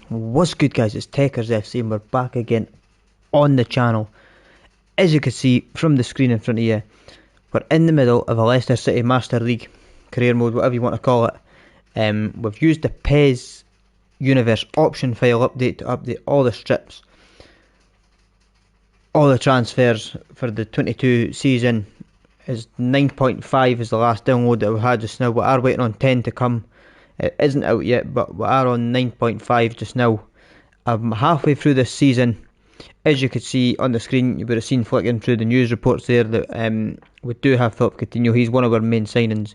What's good, guys? It's Techers FC and we're back again on the channel. As you can see from the screen in front of you, we're in the middle of a Leicester City Master League career mode, whatever you want to call it. We've used the PES Universe option file update to update all the strips, all the transfers for the 22 season. Is 9.5 is the last download that we had just now. We are waiting on 10 to come. It isn't out yet, but we are on 9.5 just now. I'm halfway through this season. As you could see on the screen, you would have seen flicking through the news reports there that we do have Philip Coutinho. He's one of our main signings.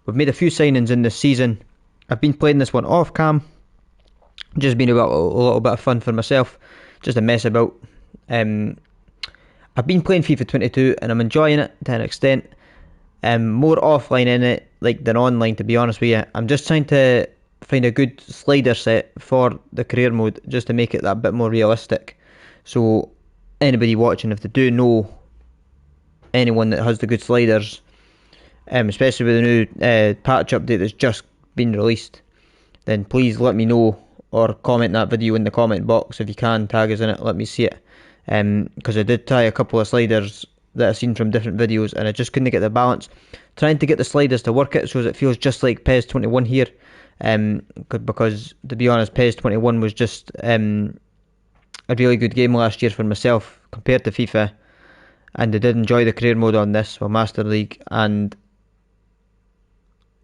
We've made a few signings in this season. I've been playing this one off cam. Just been a little bit of fun for myself. Just a mess about. I've been playing FIFA 22 and I'm enjoying it to an extent. More offline in it than online, to be honest with you. I'm just trying to find a good slider set for the career mode just to make it that bit more realistic. So anybody watching, if they do know anyone that has the good sliders, especially with the new patch update that's just been released, then please let me know or comment that video in the comment box. If you can, tag us in it, let me see it. Because I did try a couple of sliders that I've seen from different videos and I just couldn't get the balance. Trying to get the sliders to work it so it feels just like PES 21 here. Because to be honest, PES 21 was just a really good game last year for myself compared to FIFA, and I did enjoy the career mode on this for Master League. And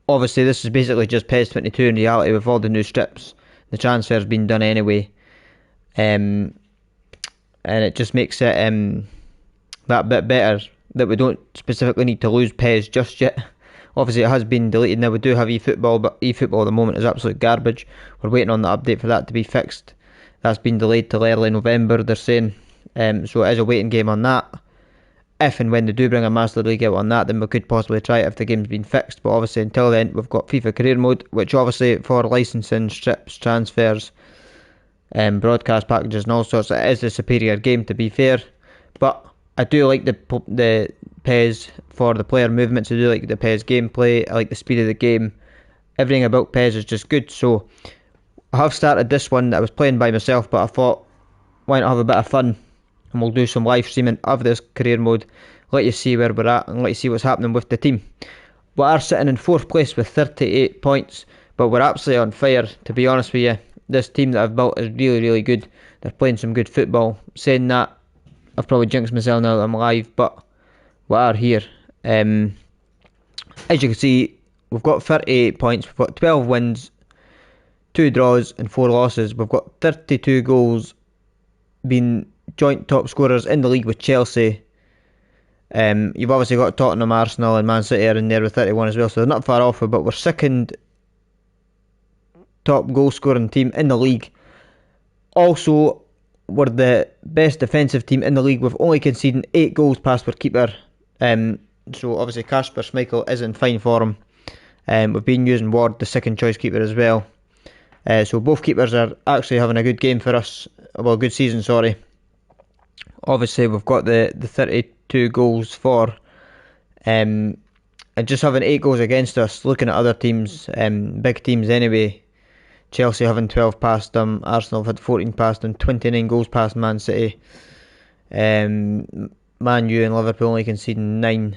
obviously this is basically just PES 22 in reality with all the new strips. The transfer's been done anyway, and it just makes it that bit better that we don't specifically need to lose PES just yet. Obviously it has been deleted now. We do have eFootball, but eFootball at the moment is absolute garbage. We're waiting on the update for that to be fixed. That's been delayed till early November, they're saying. So it is a waiting game on that. If and when they do bring a Master League out on that, then we could possibly try it if the game's been fixed. But obviously until then, we've got FIFA Career Mode, which obviously for licensing, strips, transfers, broadcast packages and all sorts, it is the superior game, to be fair. But I do like the PES for the player movements. I do like the PES gameplay. I like the speed of the game. Everything about PES is just good. So I have started this one that I was playing by myself, but I thought, why not have a bit of fun? And we'll do some live streaming of this career mode. Let you see where we're at and let you see what's happening with the team. We are sitting in 4th place with 38 points, but we're absolutely on fire, to be honest with you. This team that I've built is really, really good. They're playing some good football. Saying that, I've probably jinxed myself now that I'm live, but we are here. As you can see, we've got 38 points. We've got 12 wins, 2 draws and 4 losses. We've got 32 goals, being joint top scorers in the league with Chelsea. You've obviously got Tottenham, Arsenal and Man City are in there with 31 as well, so they're not far off it, but we're second top goal scoring team in the league. Also, we're the best defensive team in the league with only conceding 8 goals past our keeper. So obviously Kasper Schmeichel is in fine form. We've been using Ward, the second choice keeper, as well. So both keepers are actually having a good game for us. Well, good season, sorry. Obviously we've got the 32 goals for. And just having 8 goals against us, looking at other teams, big teams anyway. Chelsea having 12 past them, Arsenal have had 14 past them, 29 goals past Man City. Man U and Liverpool only conceding 9,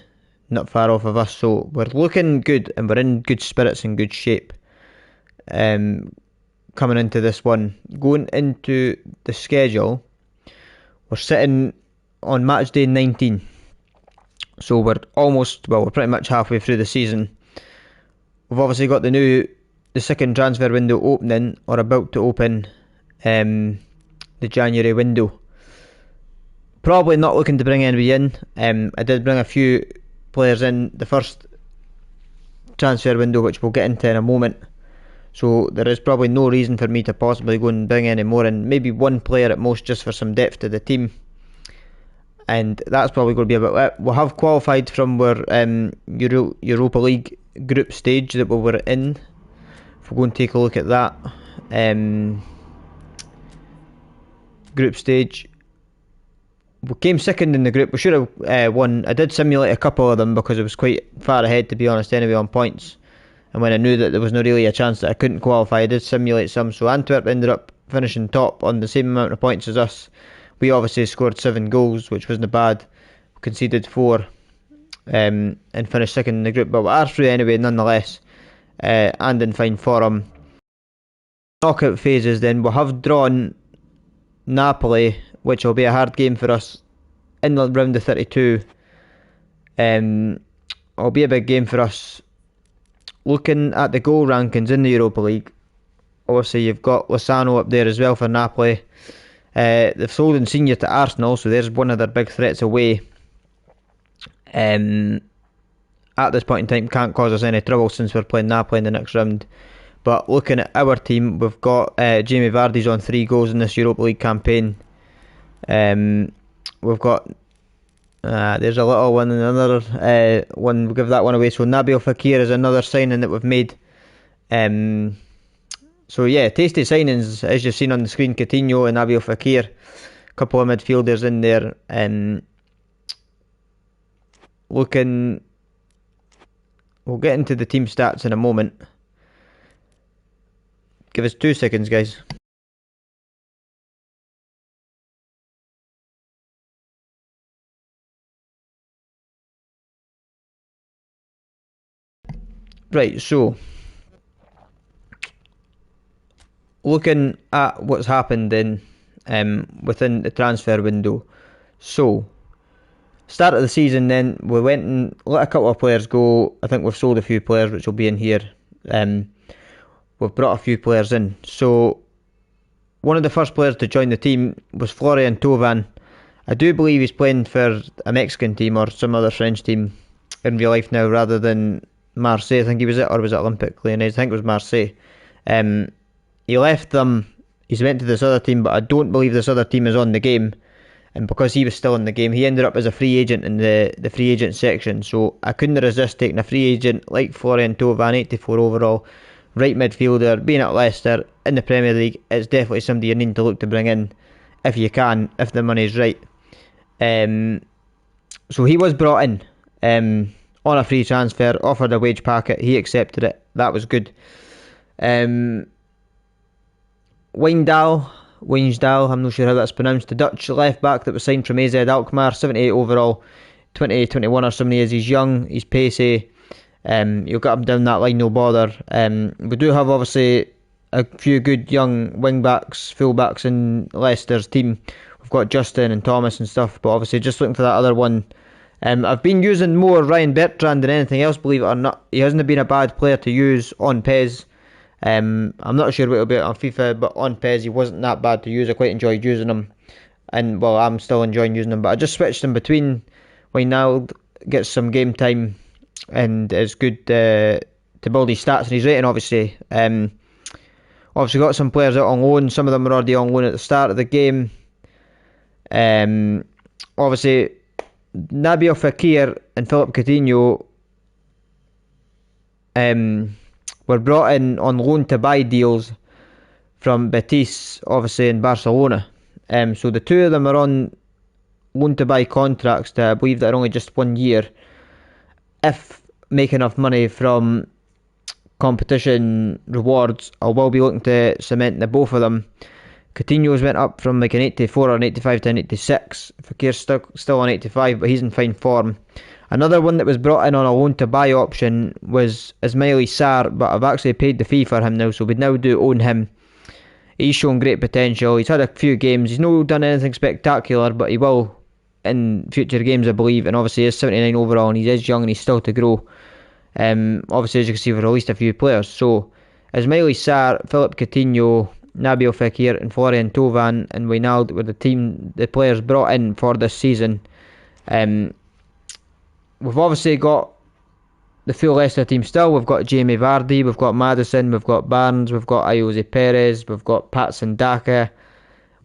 not far off of us. So we're looking good and we're in good spirits and good shape. Coming into this one, going into the schedule, we're sitting on match day 19. So we're pretty much halfway through the season. We've obviously got the second transfer window opening, or about to open, the January window. Probably not looking to bring anybody in. I did bring a few players in the first transfer window, which we'll get into in a moment. So there is probably no reason for me to possibly go and bring any more in. Maybe one player at most, just for some depth to the team. And that's probably going to be about it. We'll have qualified from our Europa League group stage that we were in. If we go and take a look at that, group stage, we came second in the group. We should have won. I did simulate a couple of them because it was quite far ahead, to be honest, anyway, on points. And when I knew that there was no really a chance that I couldn't qualify, I did simulate some. So Antwerp ended up finishing top on the same amount of points as us. We obviously scored 7 goals, which wasn't bad. We conceded 4 and finished second in the group, but we are through anyway nonetheless, and in fine form. Knockout phases then, we'll have drawn Napoli, which will be a hard game for us in the round of 32. It'll be a big game for us. Looking at the goal rankings in the Europa League, obviously you've got Lozano up there as well for Napoli. They've sold Insigne to Arsenal, so there's one of their big threats away. At this point in time, can't cause us any trouble since we're playing Napoli in the next round. But looking at our team, we've got Jamie Vardy's on 3 goals in this Europa League campaign. We've got there's a little one and another one. We'll give that one away. So Nabil Fekir is another signing that we've made. So yeah, tasty signings as you've seen on the screen. Coutinho and Nabil Fekir, a couple of midfielders in there. We'll get into the team stats in a moment. Give us 2 seconds, guys. Right, so looking at what's happened then within the transfer window. So start of the season then, we went and let a couple of players go. I think we've sold a few players which will be in here. We've brought a few players in. So one of the first players to join the team was Florian Thauvin. I do believe he's playing for a Mexican team or some other French team in real life now rather than Marseille. I think he was at, or was it Olympique Lyonnais? I think it was Marseille. He left them, he's went to this other team, but I don't believe this other team is on the game. And because he was still in the game, he ended up as a free agent in the free agent section. So I couldn't resist taking a free agent like Florian Thauvin, 84 overall, right midfielder, being at Leicester in the Premier League. It's definitely somebody you need to look to bring in if you can, if the money's right. So he was brought in on a free transfer, offered a wage packet, he accepted it. That was good. Wijndal, I'm not sure how that's pronounced, the Dutch left back that was signed from AZ Alkmaar, 78 overall, 20, 21 or something he is. He's young, he's pacey, you'll get him down that line, no bother. We do have obviously a few good young wing backs, full backs in Leicester's team. We've got Justin and Thomas and stuff, but obviously just looking for that other one. I've been using more Ryan Bertrand than anything else, believe it or not. He hasn't been a bad player to use on PES. I'm not sure what it'll be on FIFA, but on PES he wasn't that bad to use. I quite enjoyed using him, and well, I'm still enjoying using him. But I just switched him between Wijnaldum, gets some game time, and it's good to build his stats and his rating. Obviously, obviously got some players out on loan. Some of them were already on loan at the start of the game. Obviously, Nabil Fekir and Philippe Coutinho were brought in on loan to buy deals from Betis, obviously in Barcelona. So the two of them are on loan to buy contracts to, I believe, that are only just 1 year. If make enough money from competition rewards, I will be looking to cement the both of them. Coutinho's went up from like an 84 or an 85 to an 86. Fekir's still on 85, but he's in fine form. Another one that was brought in on a loan to buy option was Ismaili Sarr, but I've actually paid the fee for him now, so we now do own him. He's shown great potential. He's had a few games. He's not done anything spectacular, but he will in future games, I believe. And obviously he's 79 overall, and he is young and he's still to grow. Obviously, as you can see, we've released a few players. So Ismaili Sarr, Philippe Coutinho, Nabil Fekir and Florian Thauvin and Wijnaldum were the players brought in for this season. We've obviously got the full Leicester team still. We've got Jamie Vardy, we've got Madison, we've got Barnes, we've got Ayoze Perez, we've got Patson Daka.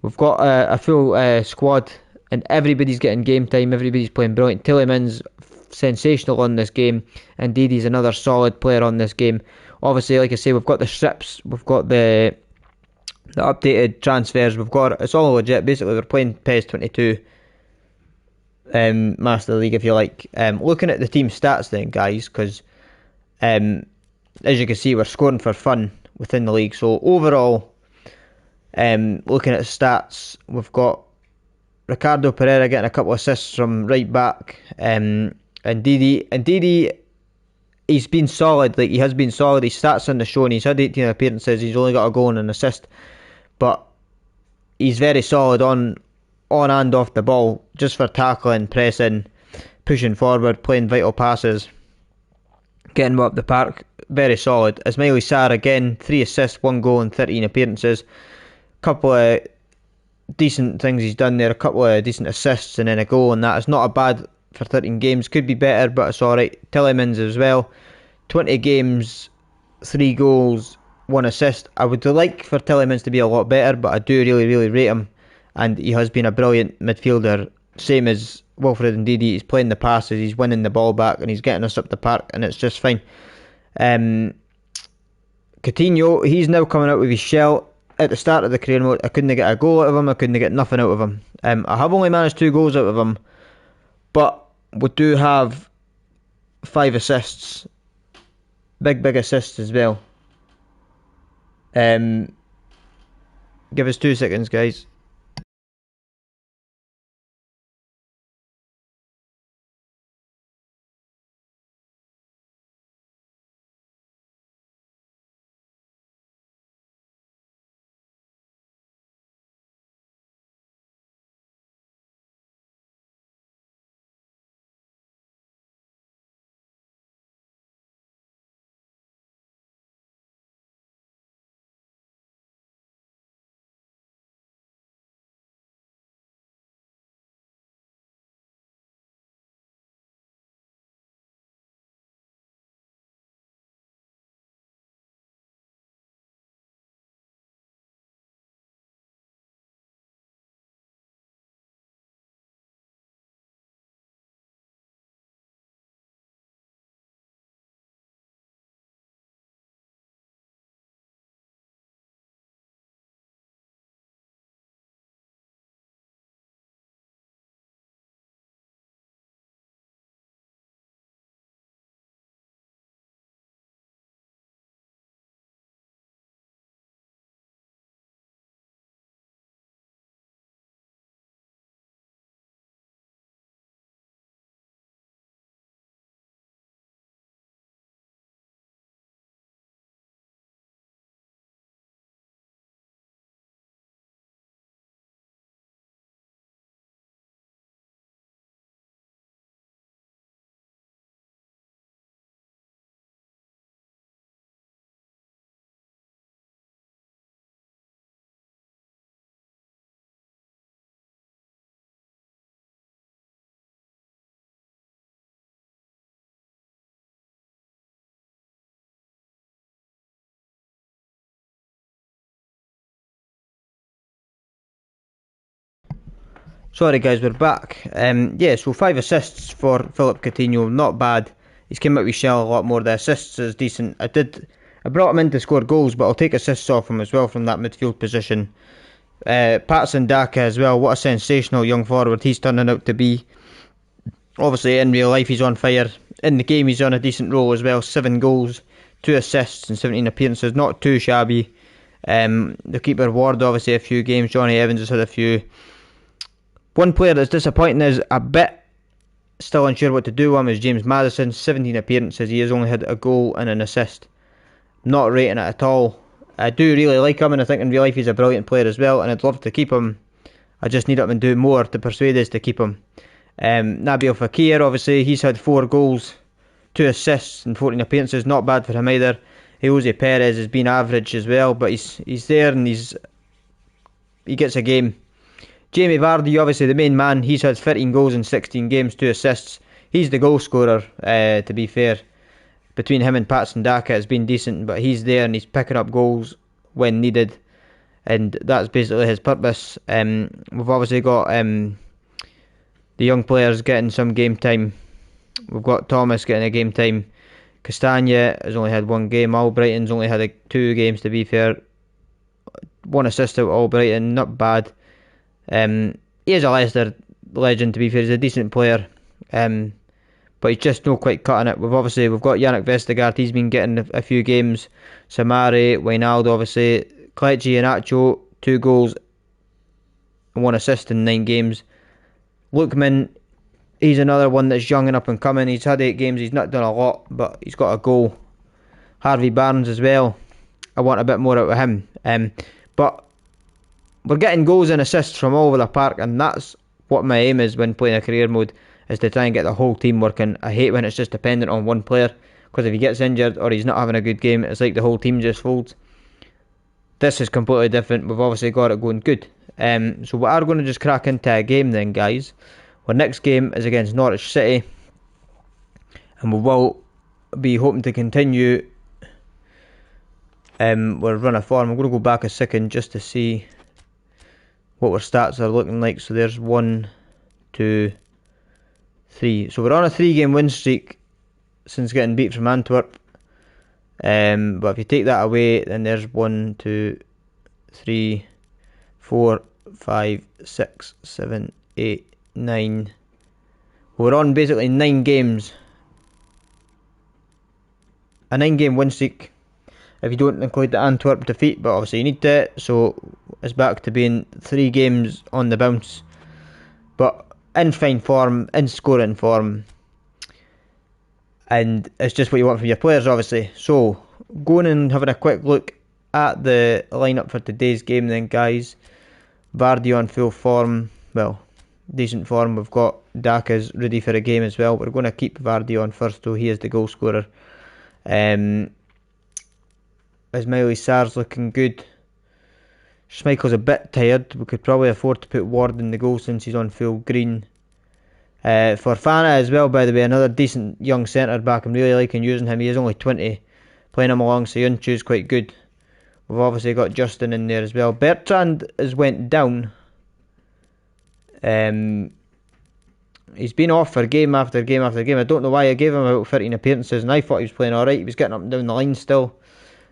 We've got a full squad, and everybody's getting game time, everybody's playing brilliant. Tielemans, sensational on this game. Indeed, he's another solid player on this game. Obviously, like I say, we've got the strips, we've got the updated transfers, it's all legit. Basically, we're playing PES 22 Master League, if you like. Looking at the team stats then, guys, because as you can see, we're scoring for fun within the league. So overall, Looking at stats, we've got Ricardo Pereira getting a couple of assists from right back. And Didi, he's been solid. Like, he has been solid. His stats on the show, and he's had 18 appearances. He's only got a goal and an assist, but he's very solid on and off the ball, just for tackling, pressing, pushing forward, playing vital passes, getting up the park. Very solid. Ismaili Sarr again, 3 assists, 1 goal and 13 appearances. Couple of decent things he's done there, a couple of decent assists and then a goal, and that is not a bad for 13 games. Could be better, but it's alright. Tielemans as well, 20 games, 3 goals, 1 assist. I would like for Tielemans to be a lot better, but I do really rate him, and he has been a brilliant midfielder, same as Wilfred Ndidi. He's playing the passes, he's winning the ball back, and he's getting us up the park, and it's just fine. Coutinho, he's now coming out with his shell. At the start of the career mode, I couldn't get a goal out of him, I couldn't get nothing out of him. I have only managed 2 goals out of him, but we do have 5 assists. Big assists as well. Give us 2 seconds, guys. Sorry guys, we're back. So 5 assists for Philip Coutinho, not bad. He's came out with shell a lot more. The assists is decent. I brought him in to score goals, but I'll take assists off him as well from that midfield position. Patson Daka as well, what a sensational young forward he's turning out to be. Obviously in real life he's on fire. In the game he's on a decent roll as well. 7 goals, 2 assists and 17 appearances, not too shabby. The keeper Ward obviously a few games, Johnny Evans has had a few. One player that's disappointing is a bit still unsure what to do with him is James Madison. 17 appearances, he has only had a goal and an assist. Not rating it at all. I do really like him, and I think in real life he's a brilliant player as well, and I'd love to keep him. I just need him to do more to persuade us to keep him. Nabil Fekir, obviously, he's had 4 goals, 2 assists and 14 appearances. Not bad for him either. Jose Perez has been average as well, but he's there and he gets a game. Jamie Vardy, obviously the main man, he's had 13 goals in 16 games, 2 assists. He's the goal scorer, to be fair. Between him and Patson Daka it's been decent, but he's there and he's picking up goals when needed, and that's basically his purpose. We've obviously got the young players getting some game time. We've got Thomas getting a game time. Castagna has only had 1 game. Albrighton's only had 2 games, to be fair. 1 assist out of Albrighton, not bad. He is a Leicester legend, to be fair. He's a decent player, but he's just not quite cutting it. We've got Yannick Vestergaard. He's been getting a few games. Samari, Wijnaldum, obviously Kelechi Iheanacho, 2 goals and 1 assist in 9 games. Lookman, he's another one that's young and up and coming. He's had 8 games, he's not done a lot, but he's got a goal. Harvey Barnes as well. I want a bit more out of him. But we're getting goals and assists from all over the park, and that's what my aim is when playing a career mode, is to try and get the whole team working. I hate when it's just dependent on one player, because if he gets injured or he's not having a good game, it's like the whole team just folds. This is completely different. We've obviously got it going good. So we are going to just crack into a game then, guys. Our next game is against Norwich City, and we will be hoping to continue our run of form. I'm going to go back a second just to see what our stats are looking like. So there's 1, 2, 3. So we're on a 3-game win streak since getting beat from Antwerp. But if you take that away, then there's 1, 2, 3, 4, 5, 6, 7, 8, 9. We're on basically 9 games. A 9-game win streak, if you don't include the Antwerp defeat, but obviously you need to, so it's back to being 3 games on the bounce, but in fine form, in scoring form, and it's just what you want from your players, obviously. So going and having a quick look at the lineup for today's game then, guys. Vardy on full form, well, decent form. We've got Daka's ready for a game as well. We're going to keep Vardy on first, though. He is the goal scorer. Ismaili Sarr's looking good. Schmeichel's a bit tired. We could probably afford to put Ward in the goal since he's on full green. For Fana as well, by the way, another decent young centre back. I'm really liking using him. He is only 20. Playing him alongside Unchu is quite good. We've obviously got Justin in there as well. Bertrand has went down. He's been off for game after game after game. I don't know why. I gave him about 13 appearances and I thought he was playing alright. He was getting up and down the line still.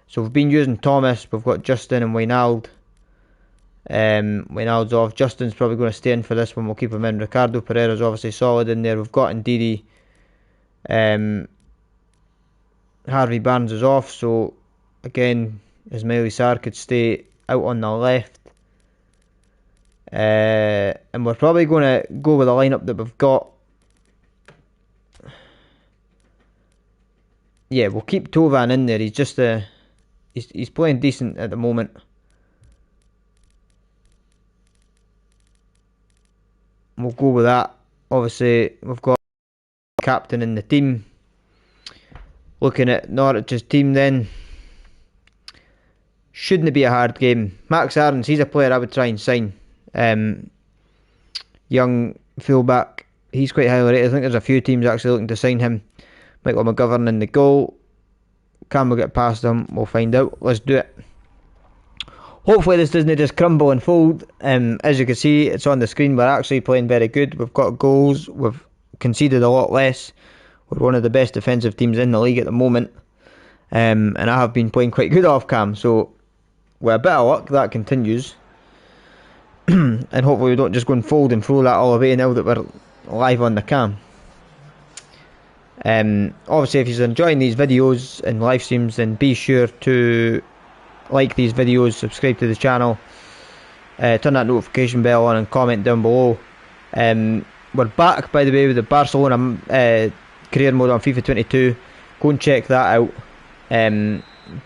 So we've been using Thomas. We've got Justin and Wijnald. Wijnald's off. Justin's probably going to stay in for this one. We'll keep him in. Ricardo Pereira's obviously solid in there. We've got Ndidi. Harvey Barnes is off. So again, Ismaili Sarr could stay out on the left. And we're probably going to go with the lineup that we've got. Yeah, we'll keep Tovan in there. He's just he's playing decent at the moment. We'll go with that. Obviously, we've got captain in the team. Looking at Norwich's team then, shouldn't it be a hard game? Max Aarons, he's a player I would try and sign. Young fullback, he's quite highly rated. I think there's a few teams actually looking to sign him. Michael McGovern in the goal. Can we get past him? We'll find out. Let's do it. Hopefully this doesn't just crumble and fold. As you can see, it's on the screen. We're actually playing very good. We've got goals. We've conceded a lot less. We're one of the best defensive teams in the league at the moment. And I have been playing quite good off cam. So with a bit of luck, that continues. And hopefully we don't just go and fold and throw that all away now that we're live on the cam. Obviously, if you're enjoying these videos and live streams, then be sure to like these videos, subscribe to the channel, turn that notification bell on and comment down below. We're back, by the way, with the Barcelona career mode on FIFA 22. Go and check that out.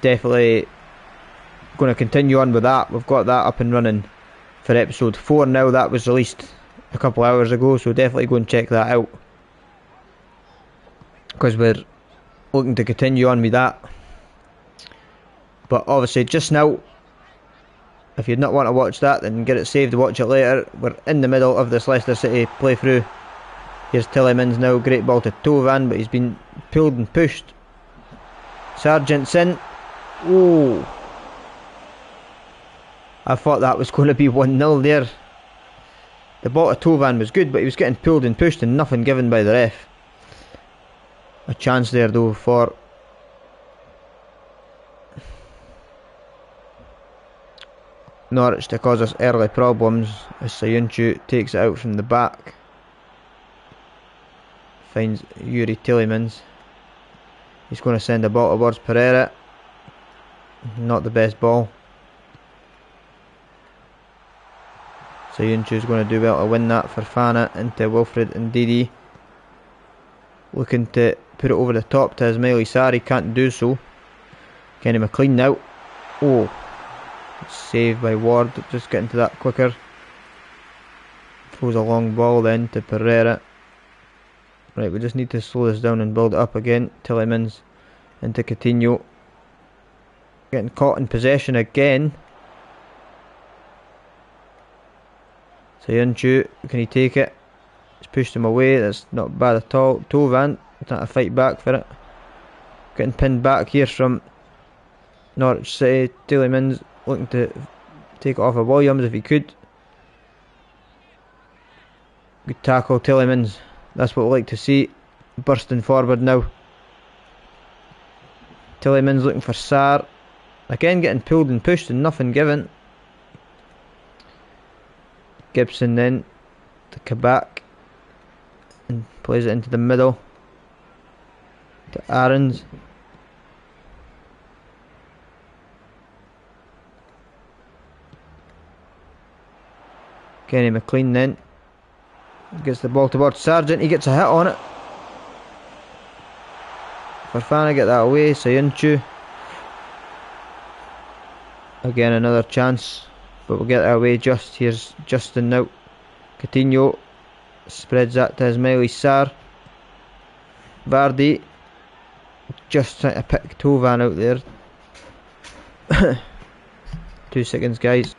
Definitely going to continue on with that. We've got that up and running for episode 4 now. That was released a couple of hours ago, so definitely go and check that out, because we're looking to continue on with that. But obviously just now, if you'd not want to watch that, then get it saved to watch it later. We're in the middle of this Leicester City playthrough. Here's Tillemans now, great ball to Tovan, but he's been pulled and pushed. Sargent's in. Oh, I thought that was going to be 1-0 there. The ball to Tovan was good, but he was getting pulled and pushed and nothing given by the ref. A chance there though for Norwich to cause us early problems as Sayuncu takes it out from the back. Finds Yuri Tillemans. He's going to send the ball towards Pereira. Not the best ball. Sayunchu's going to do well to win that. Fofana into Wilfred and Didi. Looking to put it over the top to Ismaili Sarr. He can't do so. Kenny McLean now. Oh, saved by Ward. Just getting to that quicker. Throws a long ball then to Pereira. Right, we just need to slow this down and build it up again. Tielemans into Coutinho. Getting caught in possession again. Sayunchu, can he take it? He's pushed him away. That's not bad at all. Tovan trying to fight back for it. Getting pinned back here from Norwich City. Tielemans looking to take it off of Williams if he could. Good tackle, Tielemans. That's what we like to see. Bursting forward now. Tielemans looking for Sarr. Again getting pulled and pushed and nothing given. Gibson then to Kabak. And plays it into the middle. To Aarons. Kenny McLean then. Gets the ball towards Sargent. He gets a hit on it. Fofana get that away. Sayunchu. Again another chance. But we'll get it away just. Here's Justin now. Coutinho. Spreads that to Ismaili Sarr. Vardy. Just trying to pick Tovan out there. 2 seconds guys.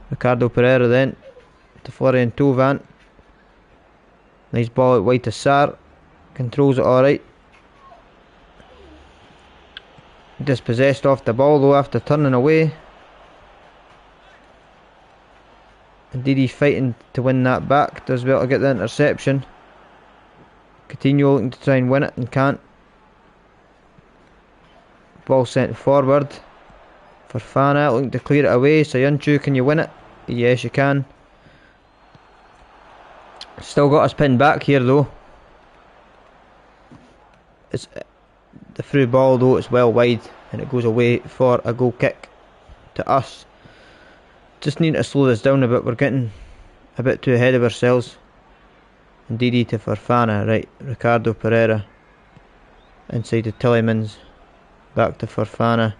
Ricardo Pereira then to Florian Tovan. Nice ball out wide to Sarr. Controls it alright. Dispossessed off the ball though after turning away. And Didi fighting to win that back. Does well to get the interception. Coutinho looking to try and win it and can't. Ball sent forward. Fofana looking to clear it away. Sayunchu, can you win it? Yes, you can. Still got us pinned back here though. It's the through ball though, it's well wide and it goes away for a goal kick to us. Just need to slow this down a bit, we're getting a bit too ahead of ourselves. And Didi to Fofana, right, Ricardo Pereira. Inside to Tielemans. Back to Fofana.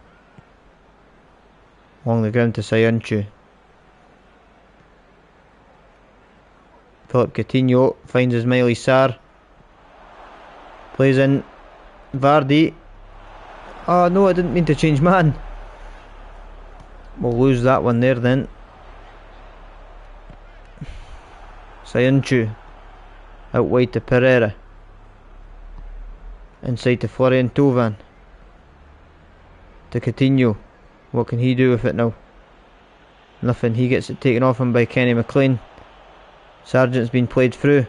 Along the ground to Sayunchu. Philip Coutinho finds Ismaili Sarr. Plays in Vardy. Oh no, I didn't mean to change man. We'll lose that one there then. Sayunchu. Out wide to Pereira. Inside to Florian Tovan. To Coutinho. What can he do with it now? Nothing. He gets it taken off him by Kenny McLean. Sargent's been played through.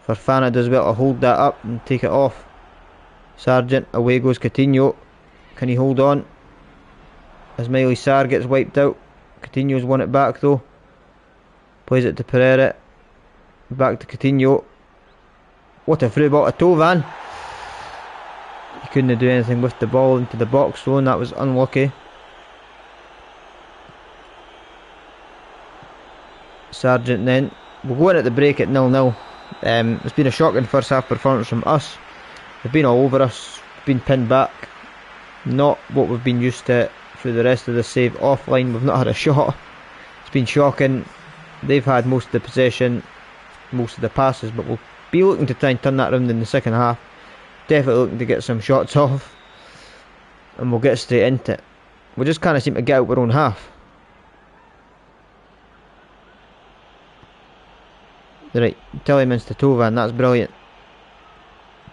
Fofana does well to hold that up and take it off. Sargent, away goes Coutinho. Can he hold on? Ismaili Sarr gets wiped out. Coutinho's won it back though. Plays it to Pereira. Back to Coutinho. What a through ball to Tovan. He couldn't do anything with the ball into the box though, and that was unlucky. Sargent then. We'll go in at the break at 0-0. It's been a shocking first half performance from us. They've been all over us, been pinned back. Not what we've been used to through the rest of the save offline. We've not had a shot. It's been shocking. They've had most of the possession, most of the passes, but we'll be looking to try and turn that around in the second half. Definitely looking to get some shots off, and we'll get straight into it. We just kind of seem to get out our own half. Right, Tielemans to Tovan, that's brilliant.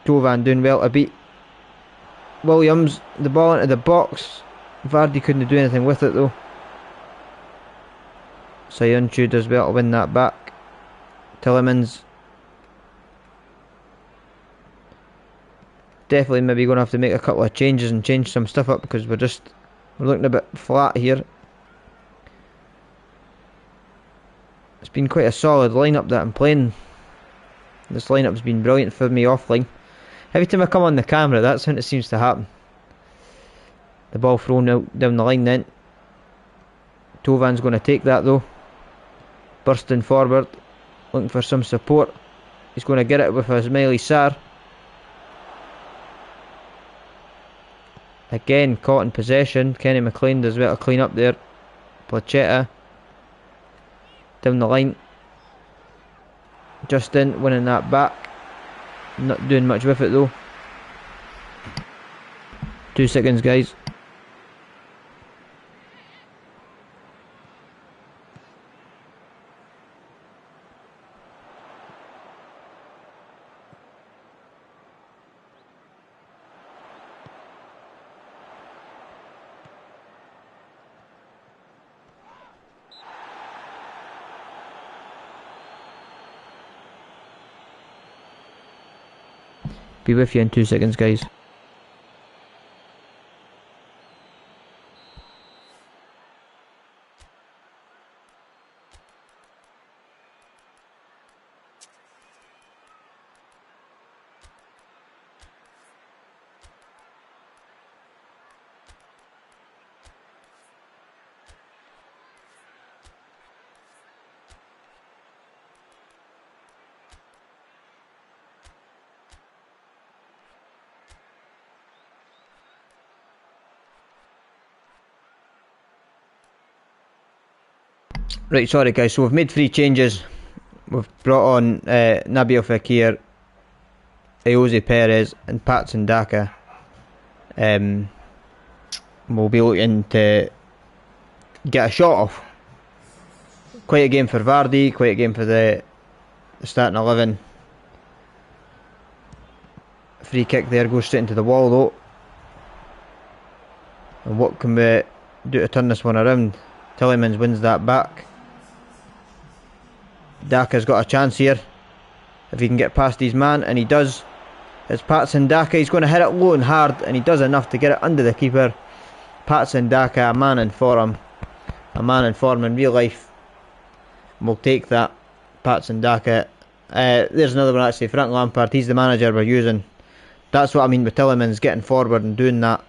Tovan doing well to beat Williams. The ball into the box. Vardy couldn't do anything with it though. Sayunchu does well to win that back. Tielemans. Definitely maybe going to have to make a couple of changes and change some stuff up because we're looking a bit flat here. It's been quite a solid lineup that I'm playing. This lineup's been brilliant for me offline. Every time I come on the camera, that's when it seems to happen. The ball thrown out down the line then. Tovan's going to take that though. Bursting forward, looking for some support. He's going to get it with Ismaili Sarr. Again, caught in possession. Kenny McLean does well to clean up there. Placheta down the line. Justin winning that back. Not doing much with it though. 2 seconds, guys. Be with you in 2 seconds, guys. Right, sorry guys, so we've made 3 changes. We've brought on Nabil Fekir, Ayoze Perez and Patson Daka. We'll be looking to get a shot off. Quite a game for Vardy, quite a game for the starting 11. Free kick there, goes straight into the wall though. And what can we do to turn this one around? Tielemans wins that back. Daka's got a chance here if he can get past his man, and he does. It's Patson Daka. He's going to hit it low and hard, and he does enough to get it under the keeper. Patson Daka, a man in form. A man in form in real life. We'll take that. Patson Daka. There's another one actually. Frank Lampard. He's the manager we're using. That's what I mean with Tielemans getting forward and doing that.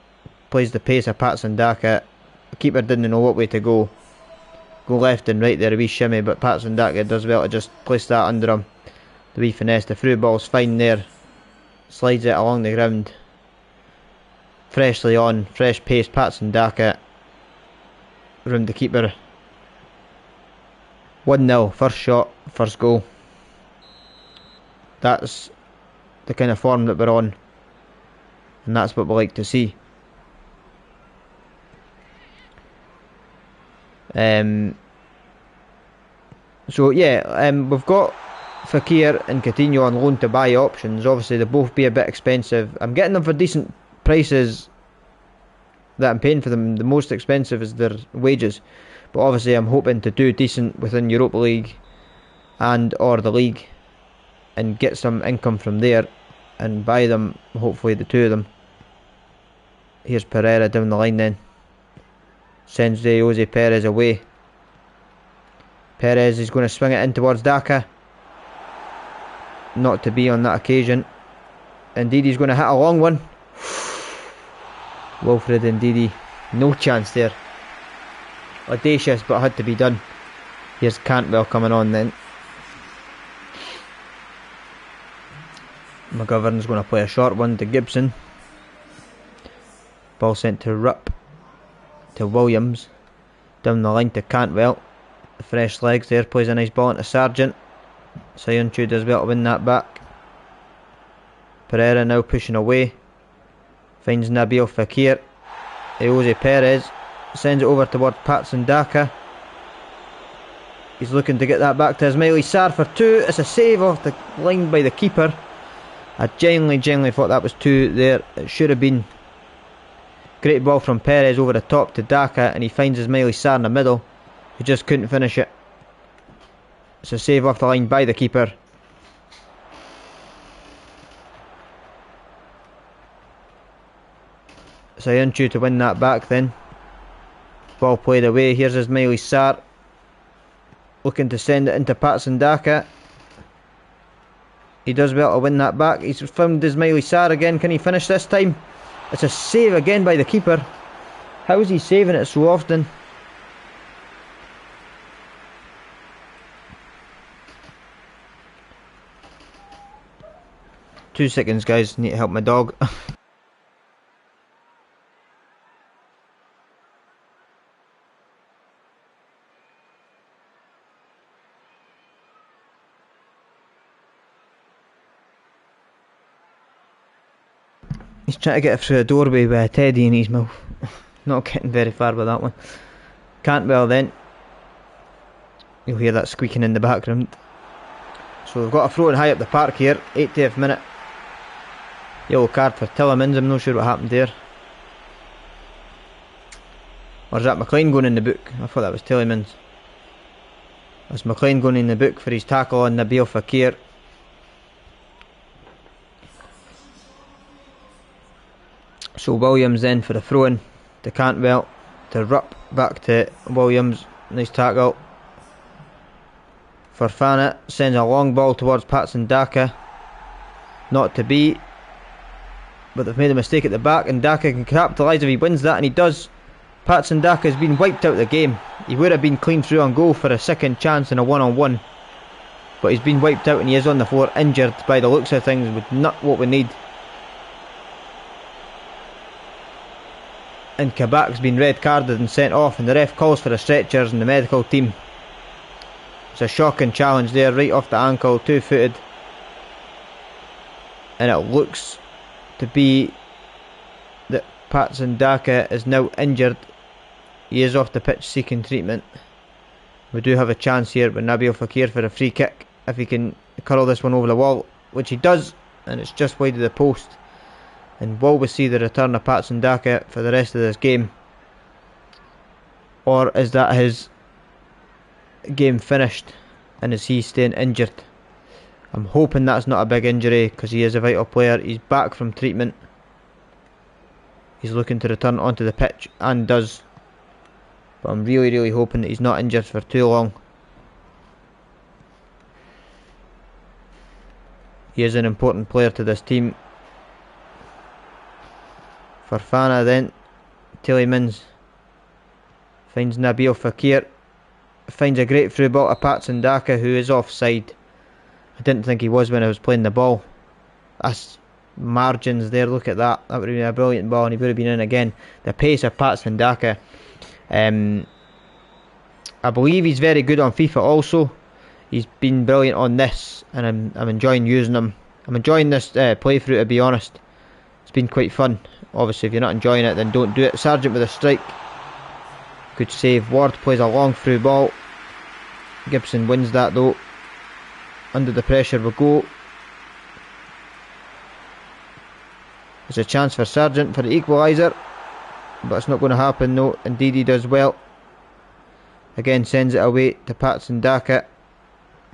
Plays the pace of Patson Daka. The keeper didn't know what way to go. Go left and right there, a wee shimmy, but Patson Daka does well to just place that under him. The wee finesse, the through ball's fine there. Slides it along the ground. Freshly on, fresh pace, Patson Daka. Round the keeper. 1-0, first shot, first goal. That's the kind of form that we're on. And that's what we like to see. So yeah, we've got Fekir and Coutinho on loan to buy options. Obviously they'll both be a bit expensive. I'm getting them for decent prices that I'm paying for them. The most expensive is their wages, but obviously I'm hoping to do decent within Europa League and or the league and get some income from there and buy them, hopefully the two of them. Here's Pereira down the line then. Sends Ayoze Perez away. Perez is going to swing it in towards Daka. Not to be on that occasion. Indeed, he's going to hit a long one. Wilfred Ndidi, no chance there. Audacious, but had to be done. Here's Cantwell coming on then. McGovern's going to play a short one to Gibson. Ball sent to Rupp. To Williams. Down the line to Cantwell. Fresh legs there, plays a nice ball into Sargent. Sayuncu does well to win that back. Pereira now pushing away. Finds Nabil Fekir. Ayoze Perez sends it over towards Patson Daka. He's looking to get that back to Ismaili Sarr for 2. It's a save off the line by the keeper. I genuinely thought that was 2 there. It should have been. Great ball from Perez over the top to Daka, and he finds Ismaili Sarr in the middle. He just couldn't finish it. It's a save off the line by the keeper. Sayuncu to win that back then. Ball played away. Here's Ismaili Sarr. Looking to send it into Patson Daka. He does well to win that back. He's found Ismaili Sarr again. Can he finish this time? It's a save again by the keeper. How is he saving it so often? Two seconds, guys. Need to help my dog. He's trying to get through a doorway with a teddy in his mouth. Not getting very far with that one. Cantwell then. You'll hear that squeaking in the background. So we've got a throw in high up the park here. 80th minute. Yellow card for Tillemans. I'm not sure what happened there. Or is that McLean going in the book? I thought that was Tillemans. That's McLean going in the book for his tackle on Nabil Fekir. So Williams then for the throw-in to Cantwell, to Rupp, back to Williams, nice tackle. Fofana sends a long ball towards Patson Daka, not to be, but they've made a mistake at the back and Daka can capitalise if he wins that, and he does. Patson Daka has been wiped out of the game. He would have been clean through on goal for a second chance in a one-on-one, but he's been wiped out and he is on the floor injured by the looks of things, with not what we need. And Kabak's been red carded and sent off, and the ref calls for the stretchers and the medical team. It's a shocking challenge there, right off the ankle, 2-footed, and it looks to be that Patson Daka is now injured. He is off the pitch seeking treatment. We do have a chance here with Nabil Fekir for a free kick if he can curl this one over the wall, which he does, and it's just wide of the post. And will we see the return of Patson Daka for the rest of this game? Or is that his game finished and is he staying injured? I'm hoping that's not a big injury because he is a vital player. He's back from treatment. He's looking to return onto the pitch and does. But I'm really hoping that he's not injured for too long. He is an important player to this team. Fofana then, Tillemans finds Nabil Fekir, finds a great through ball to Patson Daka, who is offside. I didn't think he was when I was playing the ball. That's margins there, look at that. That would have been a brilliant ball and he would have been in again. The pace of Patson Daka. I believe he's very good on FIFA also. He's been brilliant on this and I'm enjoying using him. I'm enjoying this playthrough, to be honest. It's been quite fun. Obviously if you're not enjoying it then don't do it. Sargent with a strike. Good save. Ward plays a long through ball. Gibson wins that though. Under the pressure we go. There's a chance for Sargent for the equaliser, but it's not going to happen. No, indeed he does well. Again sends it away to Patson Daka,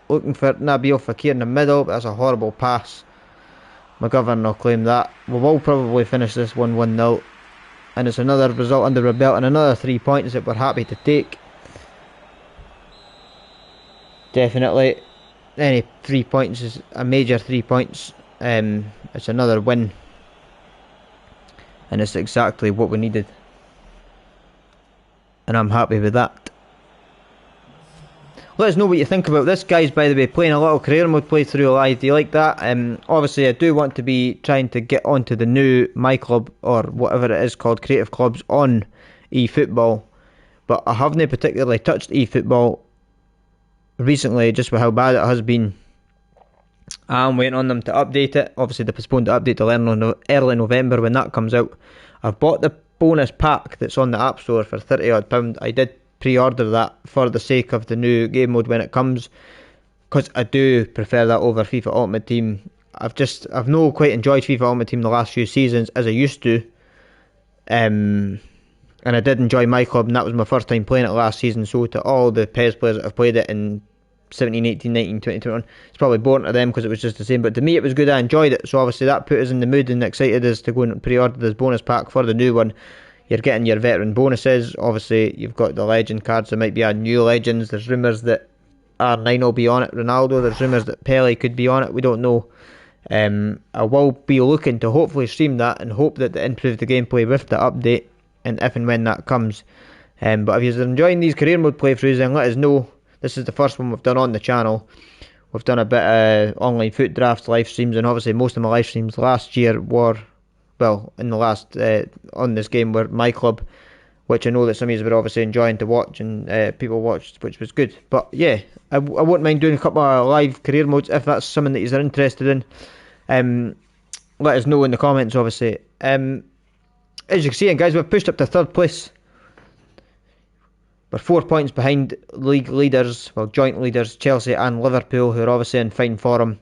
looking for Nabil Fekir in the middle, but that's a horrible pass. McGovern will claim that. We will probably finish this 1-1-0, and it's another result under our belt and another 3 points that we're happy to take. Definitely any 3 points is a major 3 points. It's another win and it's exactly what we needed, and I'm happy with that. Let us know what you think about this, guys. By the way, playing a little career mode playthrough live. Do you like that? Obviously, I do want to be trying to get onto the new My Club, or whatever it is called, Creative Clubs on eFootball. But I haven't particularly touched eFootball recently, just with how bad it has been. I'm waiting on them to update it. Obviously, they postponed the update to early November when that comes out. I've bought the bonus pack that's on the App Store for £30 odd. I did pre-order that for the sake of the new game mode when it comes, because I do prefer that over FIFA Ultimate Team. I've not quite enjoyed FIFA Ultimate Team the last few seasons as I used to, and I did enjoy My Club, and that was my first time playing it last season. So to all the PES players that have played it in 17, 18, 19, 20, 21, it's probably boring to them because it was just the same, but to me it was good. I enjoyed it, so obviously that put us in the mood and excited us to go and pre-order this bonus pack for the new one. You're getting your veteran bonuses. Obviously, you've got the legend cards. There might be a new legends. There's rumours that R9 will be on it. Ronaldo, there's rumours that Pele could be on it. We don't know. I will be looking to hopefully stream that and hope that they improve the gameplay with the update, and if and when that comes. But if you're enjoying these career mode playthroughs, then let us know. This is the first one we've done on the channel. We've done a bit of online foot drafts, live streams, and obviously most of my live streams last year were, well, in the last, on this game were my club, which I know that some of you were obviously enjoying to watch, and people watched, which was good. But yeah, I wouldn't mind doing a couple of live career modes if that's something that you're interested in. Let us know in the comments, obviously. As you can see, guys, we've pushed up to 3rd place. We're 4 points behind league leaders, well, joint leaders, Chelsea and Liverpool, who are obviously in fine form.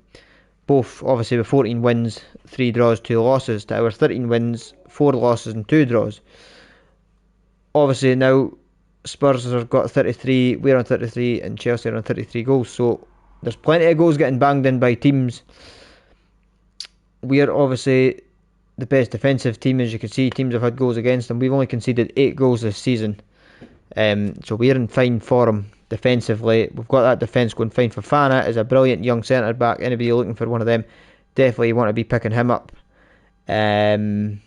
Both, obviously, with 14 wins, 3 draws, 2 losses, to our 13 wins, 4 losses and 2 draws. Obviously, now Spurs have got 33, we're on 33, and Chelsea are on 33 goals. So there's plenty of goals getting banged in by teams. We're obviously the best defensive team, as you can see. Teams have had goals against them. We've only conceded 8 goals this season. So we're in fine form defensively. We've got that defence going fine. Fofana is a brilliant young centre back. Anybody looking for one of them, definitely want to be picking him up. And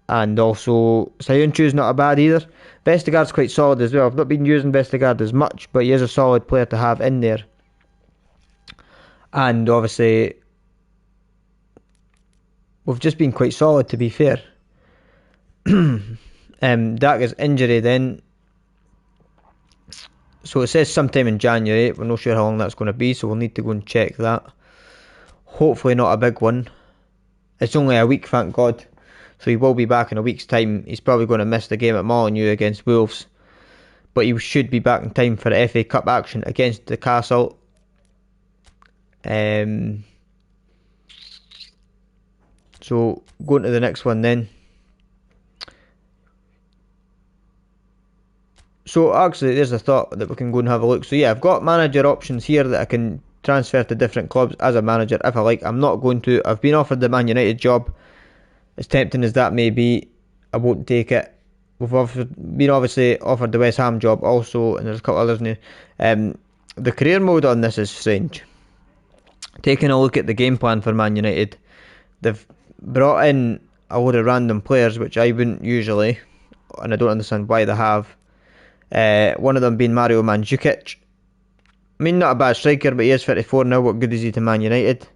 also Sayunchu's not a bad either. Vestergaard's quite solid as well. I've not been using Vestergaard as much, but he is a solid player to have in there. And obviously we've just been quite solid, to be fair. Daka's injury then, so it says sometime in January. We're not sure how long that's going to be, so we'll need to go and check that. Hopefully not a big one. It's only a week, thank God, so he will be back in a week's time. He's probably going to miss the game at Molineux against Wolves, but he should be back in time for the FA Cup action against the Castle. So going to the next one then. So actually, there's a thought that we can go and have a look. So yeah, I've got manager options here that I can transfer to different clubs as a manager if I like. I'm not going to. I've been offered the Man United job. As tempting as that may be, I won't take it. We've been obviously offered the West Ham job also, and there's a couple others now. The career mode on this is strange. Taking a look at the game plan for Man United, they've brought in a load of random players, which I wouldn't usually, and I don't understand why they have. One of them being Mario Mandzukic. I mean, not a bad striker, but he is 34 now. What good is he to Man United?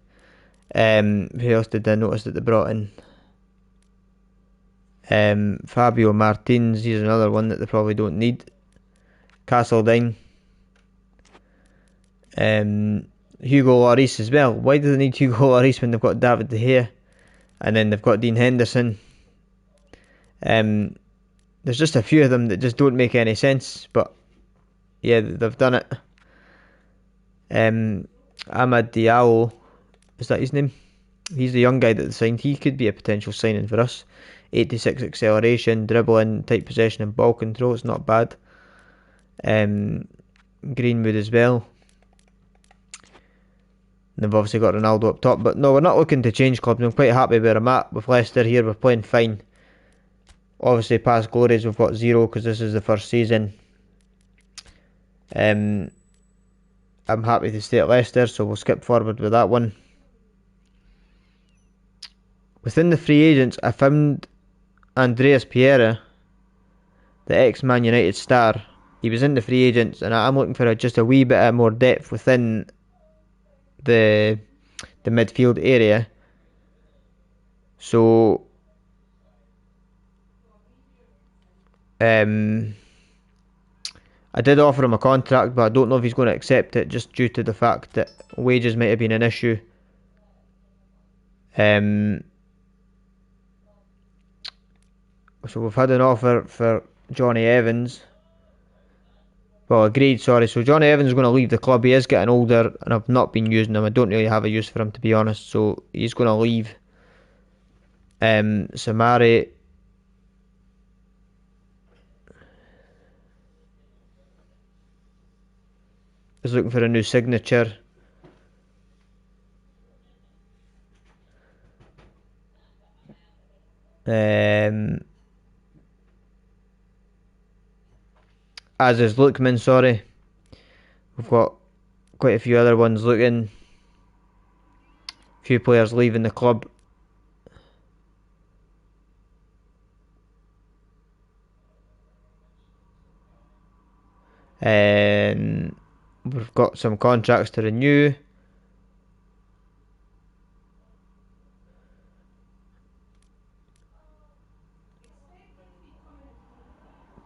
Who else did I notice that they brought in? Fabio Martins. He's another one that they probably don't need. Castledine. Hugo Lloris as well. Why do they need Hugo Lloris when they've got David De Gea? And then they've got Dean Henderson. There's just a few of them that just don't make any sense, but yeah, they've done it. Amad Diallo, is that his name? He's the young guy that they signed. He could be a potential signing for us. 86 acceleration, dribbling, tight possession and ball control. It's not bad. Greenwood as well. And they've obviously got Ronaldo up top, but no, we're not looking to change clubs. I'm quite happy where I'm at with Leicester here. We're playing fine. Obviously, past glories, we've got 0 because this is the first season. I'm happy to stay at Leicester, so we'll skip forward with that one. Within the free agents, I found Andreas Pereira, the ex-Man United star. He was in the free agents, and I'm looking for just a wee bit more depth within the midfield area. So I did offer him a contract, but I don't know if he's going to accept it, just due to the fact that wages might have been an issue. So we've had an offer for Johnny Evans. Well, agreed, sorry. So Johnny Evans is going to leave the club. He is getting older, and I've not been using him. I don't really have a use for him, to be honest. So he's going to leave. Samari is looking for a new signature. As is Lookman, sorry. We've got quite a few other ones looking. A few players leaving the club. We've got some contracts to renew.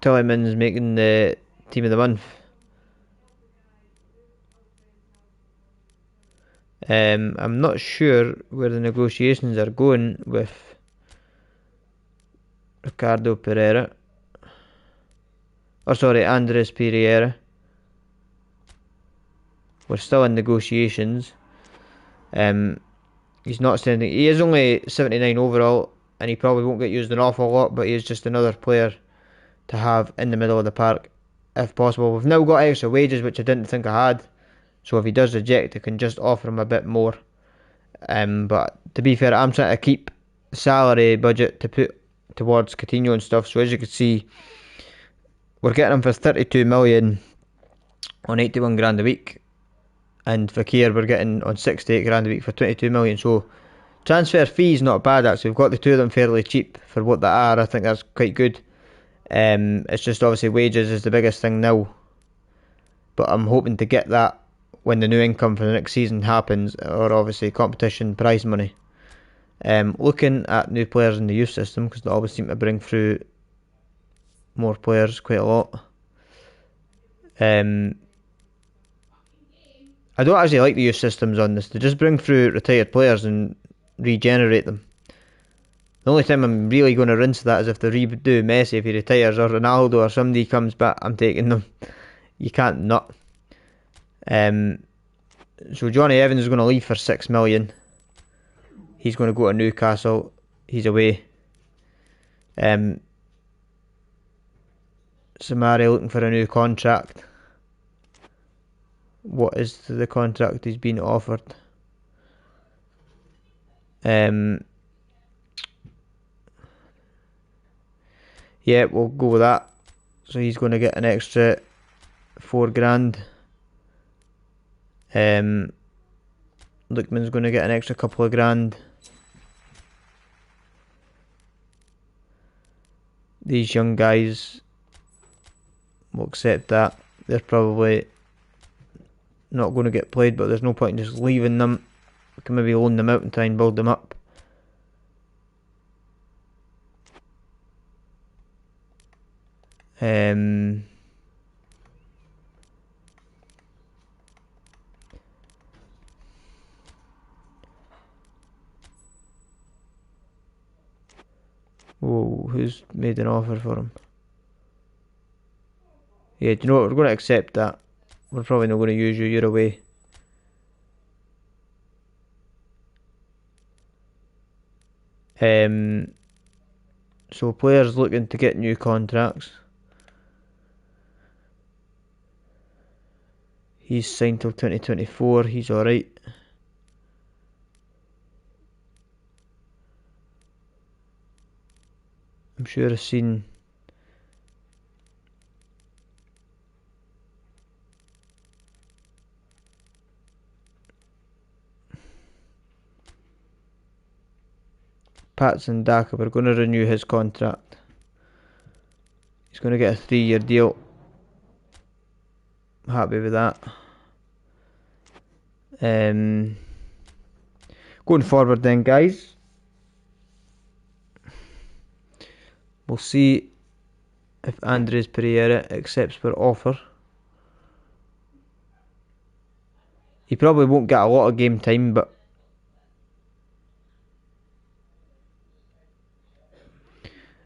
Tillemans making the team of the month. I'm not sure where the negotiations are going with Ricardo Pereira. Andres Pereira. We're still in negotiations. He's not standing. He is only 79 overall, and he probably won't get used an awful lot, but he is just another player to have in the middle of the park, if possible. We've now got extra wages, which I didn't think I had. So if he does reject, I can just offer him a bit more. But to be fair, I'm trying to keep salary budget to put towards Coutinho and stuff. So as you can see, we're getting him for 32 million on 81 grand a week. And Fekir we're getting on 68 grand a week for 22 million. So transfer fees not bad actually. We've got the two of them fairly cheap for what they are. I think that's quite good. It's just obviously wages is the biggest thing now. But I'm hoping to get that when the new income for the next season happens, or obviously competition prize money. Looking at new players in the youth system, because they always seem to bring through more players quite a lot. I don't actually like the youth systems on this. They just bring through retired players and regenerate them. The only time I'm really going to rinse that is if they redo Messi if he retires, or Ronaldo or somebody comes back. I'm taking them. You can't not. So Johnny Evans is going to leave for 6 million. He's going to go to Newcastle. He's away. Samari looking for a new contract. What is the contract he's been offered? Yeah, we'll go with that. So he's going to get an extra 4 grand. Lookman's going to get an extra couple of grand. These young guys will accept that. They're probably not going to get played, but there's no point in just leaving them. We can maybe loan them out and try and build them up. Whoa, who's made an offer for him? Yeah, do you know what? We're going to accept that. We're probably not going to use you. You're away. So players looking to get new contracts. He's signed till 2024. He's alright. I'm sure I've seen Patson Daka. We're going to renew his contract. He's going to get a 3-year deal. Happy with that. Going forward then, guys, we'll see if Andres Pereira accepts our offer. He probably won't get a lot of game time, but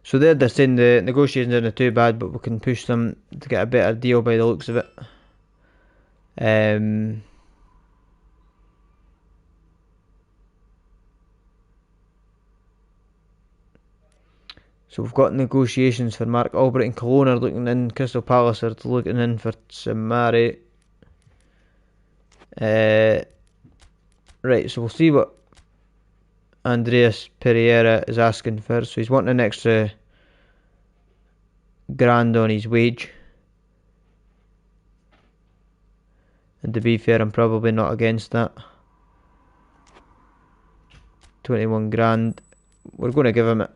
so they're saying the negotiations aren't too bad, but we can push them to get a better deal by the looks of it. So we've got negotiations for Mark Albright and Cologne are looking in. Crystal Palace are looking in for Samari. Right, so we'll see what Andreas Pereira is asking for. So he's wanting an extra grand on his wage. And to be fair, I'm probably not against that. 21 grand. We're going to give him it.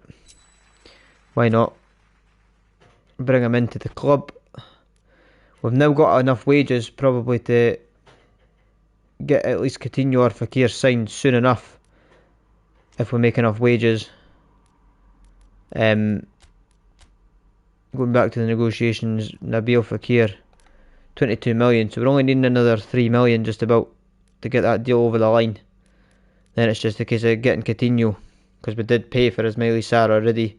Why not? Bring him into the club. We've now got enough wages probably to get at least Coutinho or Fekir signed soon enough. If we make enough wages. Going back to the negotiations, Nabil Fekir, 22 million. So we're only needing another 3 million just about to get that deal over the line. Then it's just a case of getting Coutinho, because we did pay for Ismaili Sarr already.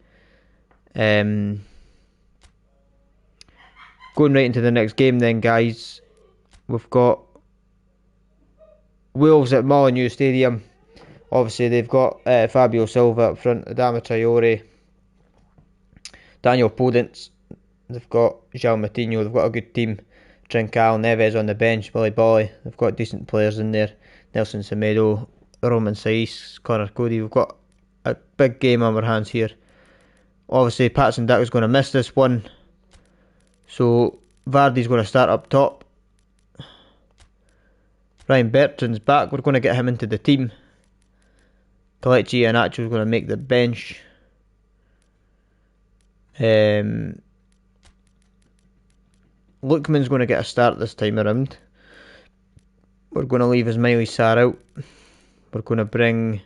Going right into the next game then, guys. We've got Wolves at Molineux Stadium. Obviously they've got Fabio Silva up front, Adama Traore, Daniel Podence. They've got João Moutinho. They've got a good team. Trincao, Neves on the bench, Billy Bolly. They've got decent players in there. Nelson Semedo, Roman Saiz, Connor Cody. We've got a big game on our hands here. Obviously Patson Dick is going to miss this one. So Vardy's going to start up top. Ryan Bertrand's back. We're going to get him into the team. Kelechi Iheanacho is going to make the bench. Lookman's going to get a start this time around. We're going to leave Ismaili Sarr out. We're going to bring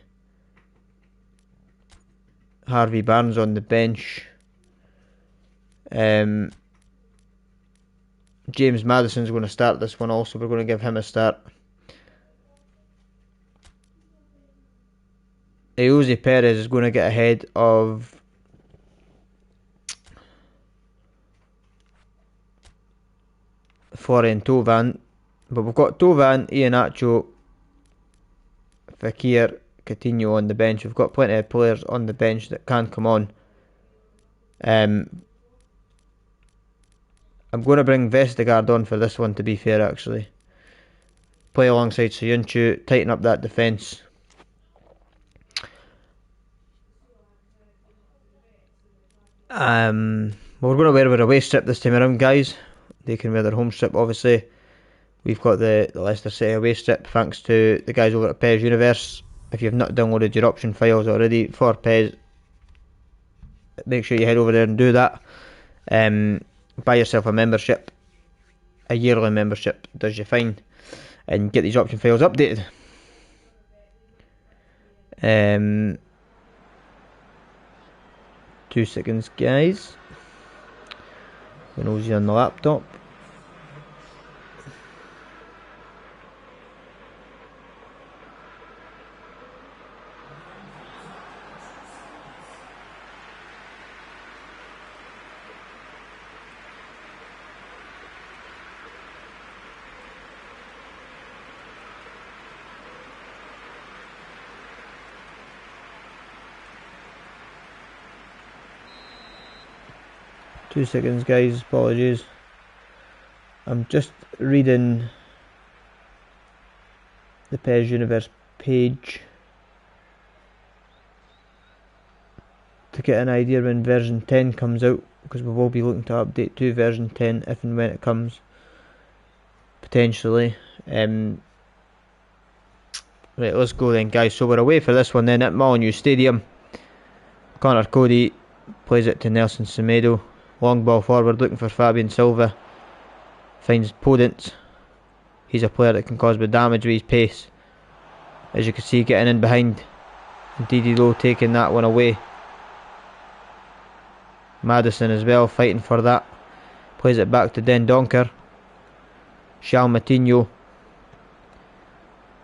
Harvey Barnes on the bench. James Madison's going to start this one also. We're going to give him a start. Jose Perez is going to get ahead of Florian Thauvin. But we've got Thauvin, Iheanacho, Fekir, Coutinho on the bench. We've got plenty of players on the bench that can come on. I'm going to bring Vestergaard on for this one, to be fair, actually. Play alongside Soyuncu, tighten up that defence. We're going to wear our away strip this time around, guys. They can wear their home strip, obviously. We've got the Leicester City away strip, thanks to the guys over at PES Universe. If you've not downloaded your option files already for PES, make sure you head over there and do that. Buy yourself a membership, a yearly membership does you fine, and get these option files updated. 2 seconds, guys. Nosy on the laptop. Two seconds, guys, apologies. I'm just reading the PES Universe page to get an idea when version 10 comes out, because we will be looking to update to version 10 if and when it comes, potentially. Right, let's go then, guys. So we're away for this one then at Molineux Stadium. Connor Cody plays it to Nelson Semedo. Long ball forward, looking for Fabian Silva. Finds Podence. He's a player that can cause bit damage with his pace. As you can see, getting in behind. Didi Lowe taking that one away. Madison as well, fighting for that. Plays it back to Dendoncker. João Moutinho.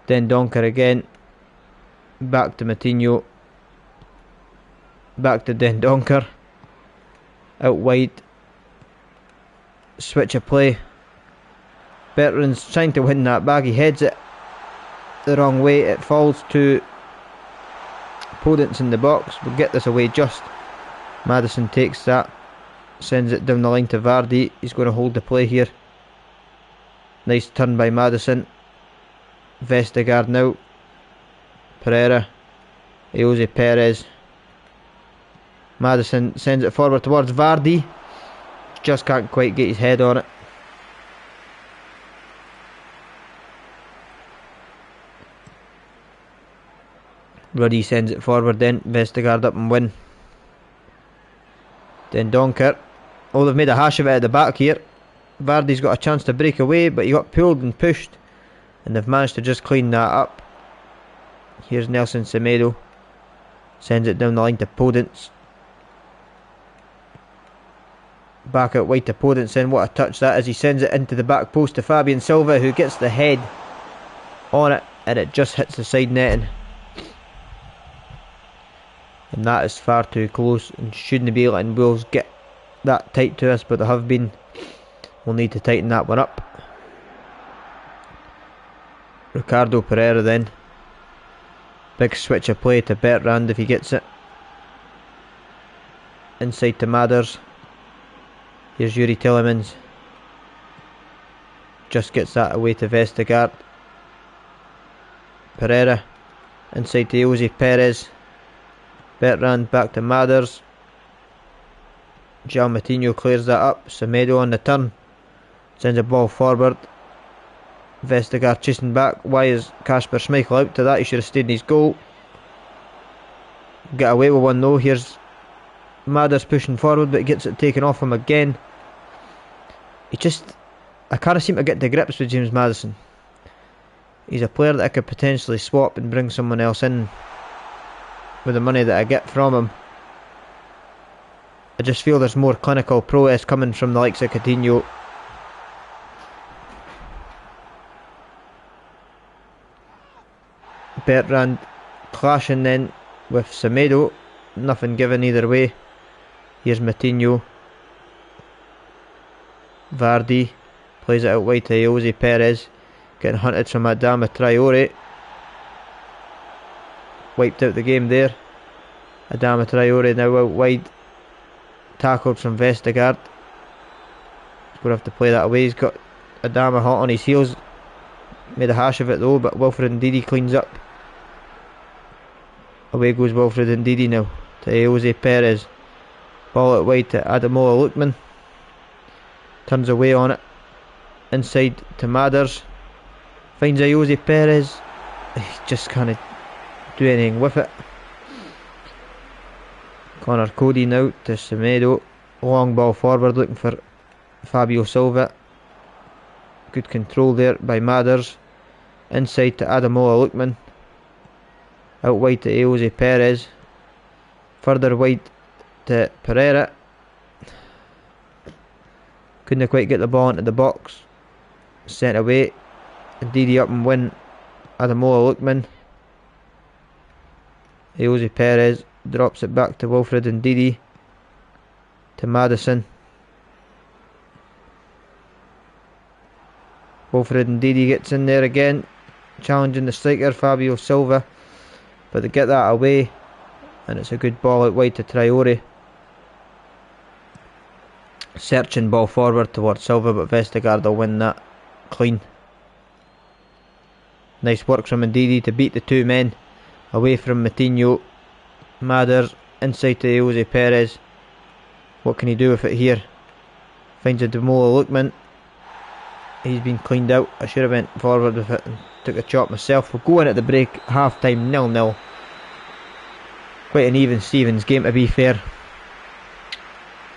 Dendoncker again. Back to Moutinho. Back to Dendoncker. Out wide. Switch of play. Bertrand's trying to win that back. He heads it the wrong way. It falls to Podence in the box. We'll get this away just. Madison takes that. Sends it down the line to Vardy. He's going to hold the play here. Nice turn by Madison. Vestergaard now. Pereira. Jose Perez. Madison sends it forward towards Vardy. Just can't quite get his head on it. Ruddy sends it forward then. Vestergaard up and win. Then Donker. Oh, they've made a hash of it at the back here. Vardy's got a chance to break away, but he got pulled and pushed. And they've managed to just clean that up. Here's Nelson Semedo. Sends it down the line to Podence. Back out wide to Podence then. What a touch that is. He sends it into the back post to Fabian Silva, who gets the head on it. And it just hits the side netting. And that is far too close. And shouldn't be letting Wolves get that tight to us, but they have been. We'll need to tighten that one up. Ricardo Pereira then. Big switch of play to Bertrand if he gets it. Inside to Madders. Here's Yuri Tillemans. Just gets that away to Vestergaard. Pereira. Inside to Jose Perez. Bertrand back to Madders. João Matinho clears that up. Semedo on the turn. Sends a ball forward. Vestergaard chasing back. Why is Kasper Schmeichel out to that? He should have stayed in his goal. Get away with one though. Here's Madders pushing forward, but he gets it taken off him again. I can't seem to get to grips with James Madison. He's a player that I could potentially swap and bring someone else in with the money that I get from him. I just feel there's more clinical prowess coming from the likes of Coutinho. Bertrand clashing then with Semedo. Nothing given either way. Here's Matinho. Vardy plays it out wide to Jose Perez. Getting hunted from Adama Traore. Wiped out the game there. Adama Traore now out wide. Tackled from Vestergaard. He's going to have to play that away. He's got Adama hot on his heels. Made a hash of it though, but Wilfred Ndidi cleans up. Away goes Wilfred Ndidi now to Jose Perez. Ball out wide to Adamola Lookman. Turns away on it. Inside to Madders. Finds a Jose Perez. He just can't do anything with it. Connor Cody now to Semedo. Long ball forward looking for Fabio Silva. Good control there by Madders. Inside to Adamola Lookman. Out wide to Jose Perez. Further wide to Pereira. Couldn't quite get the ball into the box. Sent away. Ndidi up and win. Adamola Lookman. Jose Perez drops it back to Wilfred Ndidi. To Madison. Wilfred Ndidi gets in there again. Challenging the striker Fabio Silva. But they get that away. And it's a good ball out wide to Traore. Searching ball forward towards Silva, but Vestergaard will win that clean. Nice work from Ndidi to beat the two men. Away from Matinho. Madders inside to Jose Perez. What can he do with it here? Finds a Adamola Lookman. He's been cleaned out. I should have went forward with it and took a chop myself. We'll go in at the break. Half time 0-0. Quite an even Stevens game to be fair.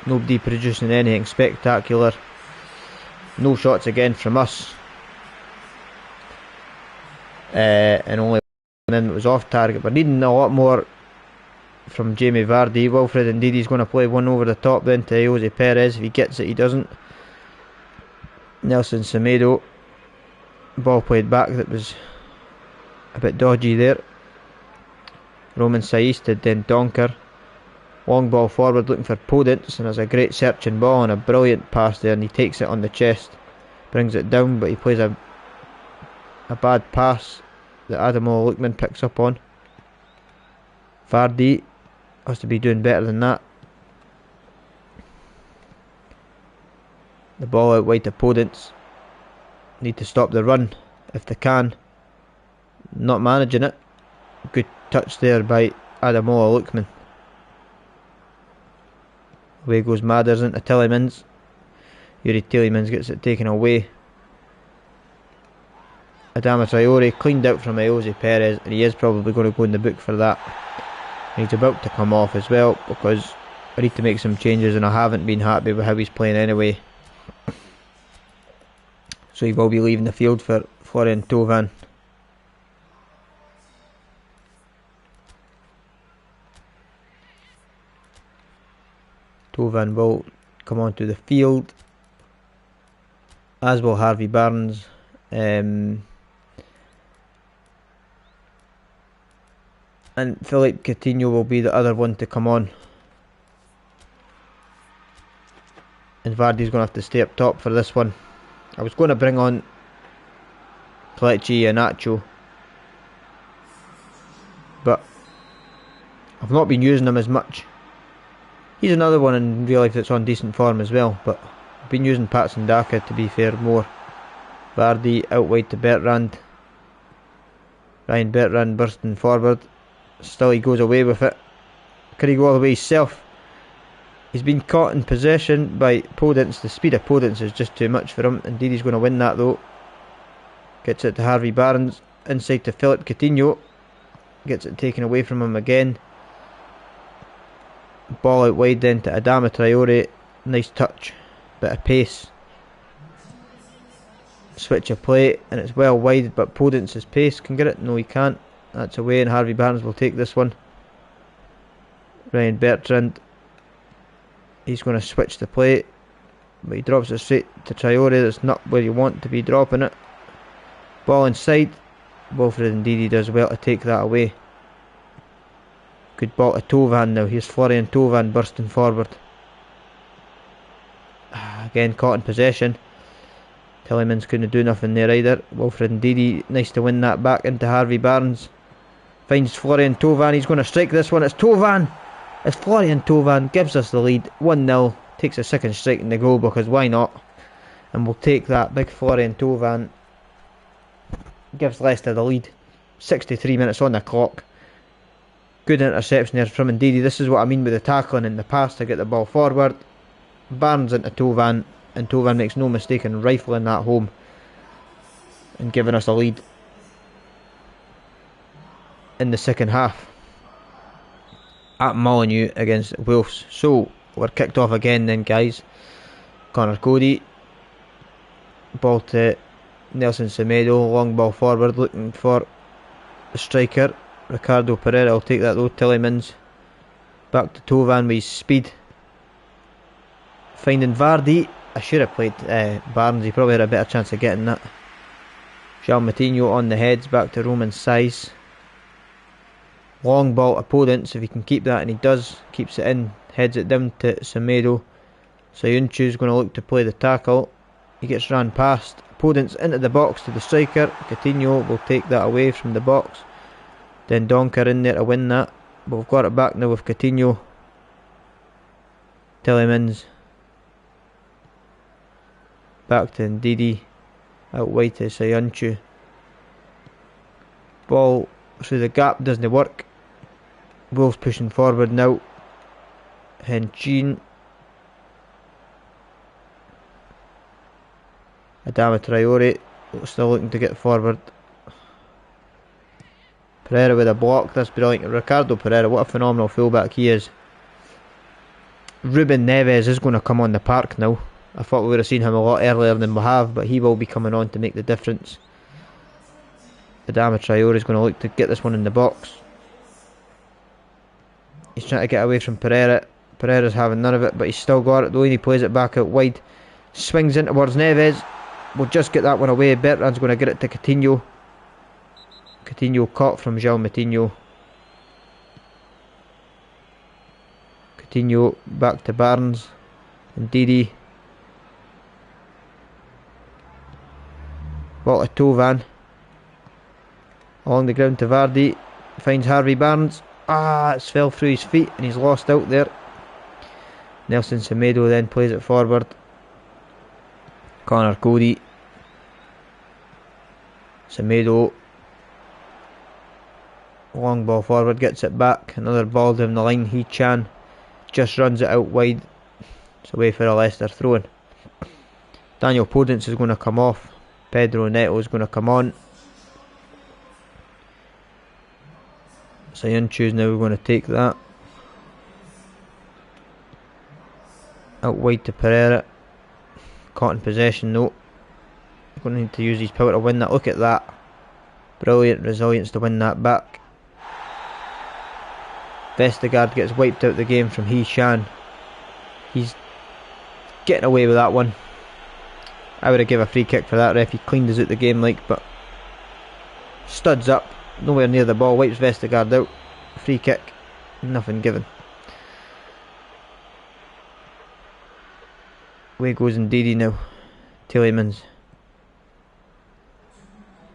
Nobody producing anything spectacular. No shots again from us. And only one in that was off target. We're needing a lot more from Jamie Vardy. Wilfred Ndidi's going to play one over the top then to Jose Perez. If he gets it, he doesn't. Nelson Semedo. Ball played back that was a bit dodgy there. Roman Saiz to Den Donker. Long ball forward looking for Podence, and there's a great searching ball and a brilliant pass there, and he takes it on the chest. Brings it down, but he plays a bad pass that Adamola Lookman picks up on. Vardy has to be doing better than that. The ball out wide to Podence. Need to stop the run if they can. Not managing it. Good touch there by Adamola Lookman. Away goes Madders into Tillemans. Yuri Tillemans gets it taken away. Adama Traore cleaned out from Jose Perez, and he is probably going to go in the book for that. And he's about to come off as well, because I need to make some changes and I haven't been happy with how he's playing anyway. So he will be leaving the field for Florian Thauvin. Thauvin will come onto the field, as will Harvey Barnes. And Philippe Coutinho will be the other one to come on. And Vardy's going to have to stay up top for this one. I was going to bring on Kelechi Iheanacho, but I've not been using him as much. He's another one in real life that's on decent form as well, but I've been using Patson Daka, to be fair, more. Vardy out wide to Bertrand. Ryan Bertrand bursting forward. Still he goes away with it. Could he go all the way himself? He's been caught in possession by Podence. The speed of Podence is just too much for him. Indeed, he's going to win that though. Gets it to Harvey Barnes. Inside to Philippe Coutinho. Gets it taken away from him again. Ball out wide then to Adama Traore. Nice touch. Bit of pace. Switch of play, and it's well wide, but Podence's pace can get it. No, he can't. That's away, and Harvey Barnes will take this one. Ryan Bertrand. He's going to switch the play, but he drops it straight to Traore. That's not where you want to be dropping it. Ball inside. Wilfred Ndidi does well to take that away. Good ball to Thauvin now. Here's Florian Thauvin bursting forward. Again caught in possession. Tielemans couldn't do nothing there either. Wilfred Ndidi, nice to win that back into Harvey Barnes. Finds Florian Thauvin. He's going to strike this one. It's Thauvin. It's Florian Thauvin. Gives us the lead. 1-0. Takes a second strike in the goal, because why not? And we'll take that. Big Florian Thauvin gives Leicester the lead. 63 minutes on the clock. Good interception there from Ndidi. This is what I mean with the tackling in the past to get the ball forward. Barnes into Thauvin, and Thauvin makes no mistake in rifling that home and giving us a lead in the second half at Molineux against Wolves. So we're kicked off again then, guys. Connor Cody, ball to Nelson Semedo, long ball forward looking for the striker Ricardo Pereira. Will take that though. Tielemans back to Thauvin with his speed, finding Vardy. I should have played Barnes. He probably had a better chance of getting that. João Moutinho on the heads, back to Roman Saiz. Long ball to Podence, if he can keep that, and he does. Keeps it in, heads it down to Semedo. Sayuncu's going to look to play the tackle. He gets ran past. Podence into the box to the striker. Coutinho will take that away from the box. Then Donker in there to win that. But we've got it back now with Coutinho. Tielemans. Back to Ndidi. Out wide to Sayuncu. Ball through the gap, doesn't work. Wolves pushing forward now. Henchin. Adama Traore still looking to get forward. Pereira with a block. That's brilliant. Ricardo Pereira, what a phenomenal fullback he is. Ruben Neves is going to come on the park now. I thought we would have seen him a lot earlier than we have, but he will be coming on to make the difference. Adama Traore is going to look to get this one in the box. He's trying to get away from Pereira. Pereira's having none of it, but he's still got it though, and he plays it back out wide. Swings in towards Neves. We'll just get that one away. Bertrand's going to get it to Coutinho. Coutinho caught from João Moutinho. Coutinho back to Barnes. Ndidi. Ball to Thauvin. Along the ground to Vardy. Finds Harvey Barnes. It's fell through his feet and he's lost out there. Nelson Semedo then plays it forward. Connor Cody. Semedo. Long ball forward, gets it back. Another ball down the line. He-Chan just runs it out wide. It's away for a Leicester throw-in. Daniel Podence is going to come off. Pedro Neto is going to come on. Sayunchu's now going to take that. Out wide to Pereira. Caught in possession though. Going to need to use his power to win that. Look at that. Brilliant resilience to win that back. Vestergaard gets wiped out the game from He Shan. He's getting away with that one. I would have given a free kick for that. Ref, he cleaned us out the game but studs up, nowhere near the ball, wipes Vestergaard out. Free kick, nothing given. Away goes Ndidi now. Tielemans.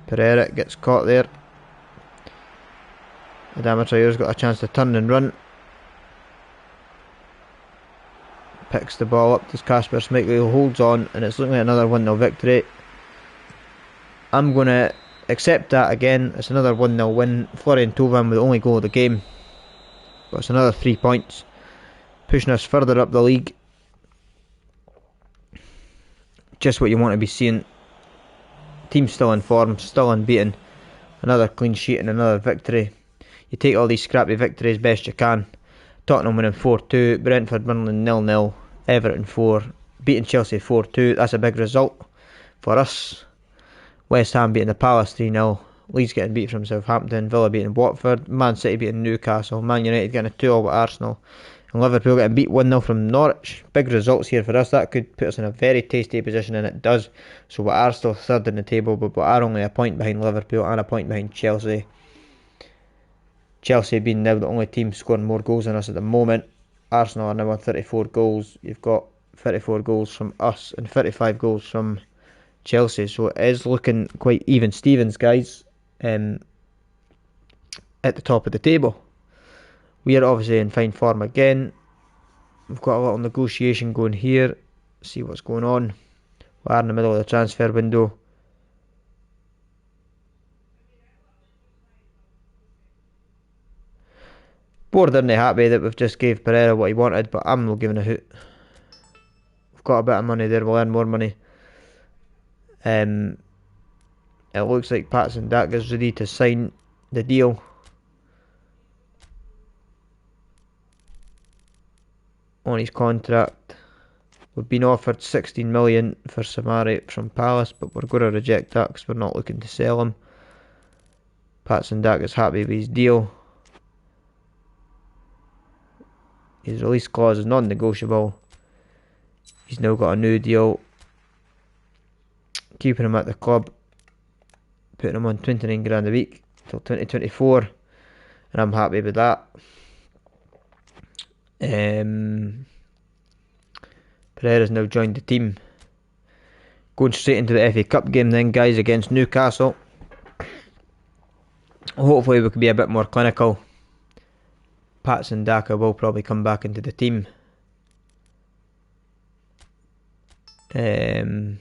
Pereira gets caught there. Adama Traore's got a chance to turn and run. Picks the ball up to Kasper Schmeichel, who holds on, and it's looking like another 1-0 victory. I'm going to accept that again. It's another 1-0 win. Florian Thauvin with the only goal of the game. But it's another 3 points. Pushing us further up the league. Just what you want to be seeing. Team still in form, still unbeaten. Another clean sheet and another victory. You take all these scrappy victories best you can. Tottenham winning 4-2, Brentford winning 0-0, Everton 4, beating Chelsea 4-2. That's a big result for us. West Ham beating the Palace 3-0, Leeds getting beat from Southampton, Villa beating Watford, Man City beating Newcastle, Man United getting a 2-0 with Arsenal, and Liverpool getting beat 1-0 from Norwich. Big results here for us. That could put us in a very tasty position, and it does. So we are still third in the table, but we are only a point behind Liverpool and a point behind Chelsea. Chelsea being now the only team scoring more goals than us at the moment. Arsenal are now on 34 goals. You've got 34 goals from us and 35 goals from Chelsea. So it is looking quite even Stevens, guys, at the top of the table. We are obviously in fine form again. We've got a little negotiation going here. See what's going on. We are in the middle of the transfer window. Borderline happy that we've just gave Pereira what he wanted, but I'm not giving a hoot. We've got a bit of money there, we'll earn more money. It looks like Patson Daka's ready to sign the deal. On his contract. We've been offered 16 million for Samari from Palace, but we're going to reject that because we're not looking to sell him. Patson Daka's happy with his deal. His release clause is non-negotiable. He's now got a new deal. Keeping him at the club. Putting him on 29 grand a week till 2024. And I'm happy with that. Pereira's now joined the team. Going straight into the FA Cup game then, guys, against Newcastle. Hopefully we can be a bit more clinical. Patson Daka will probably come back into the team. We've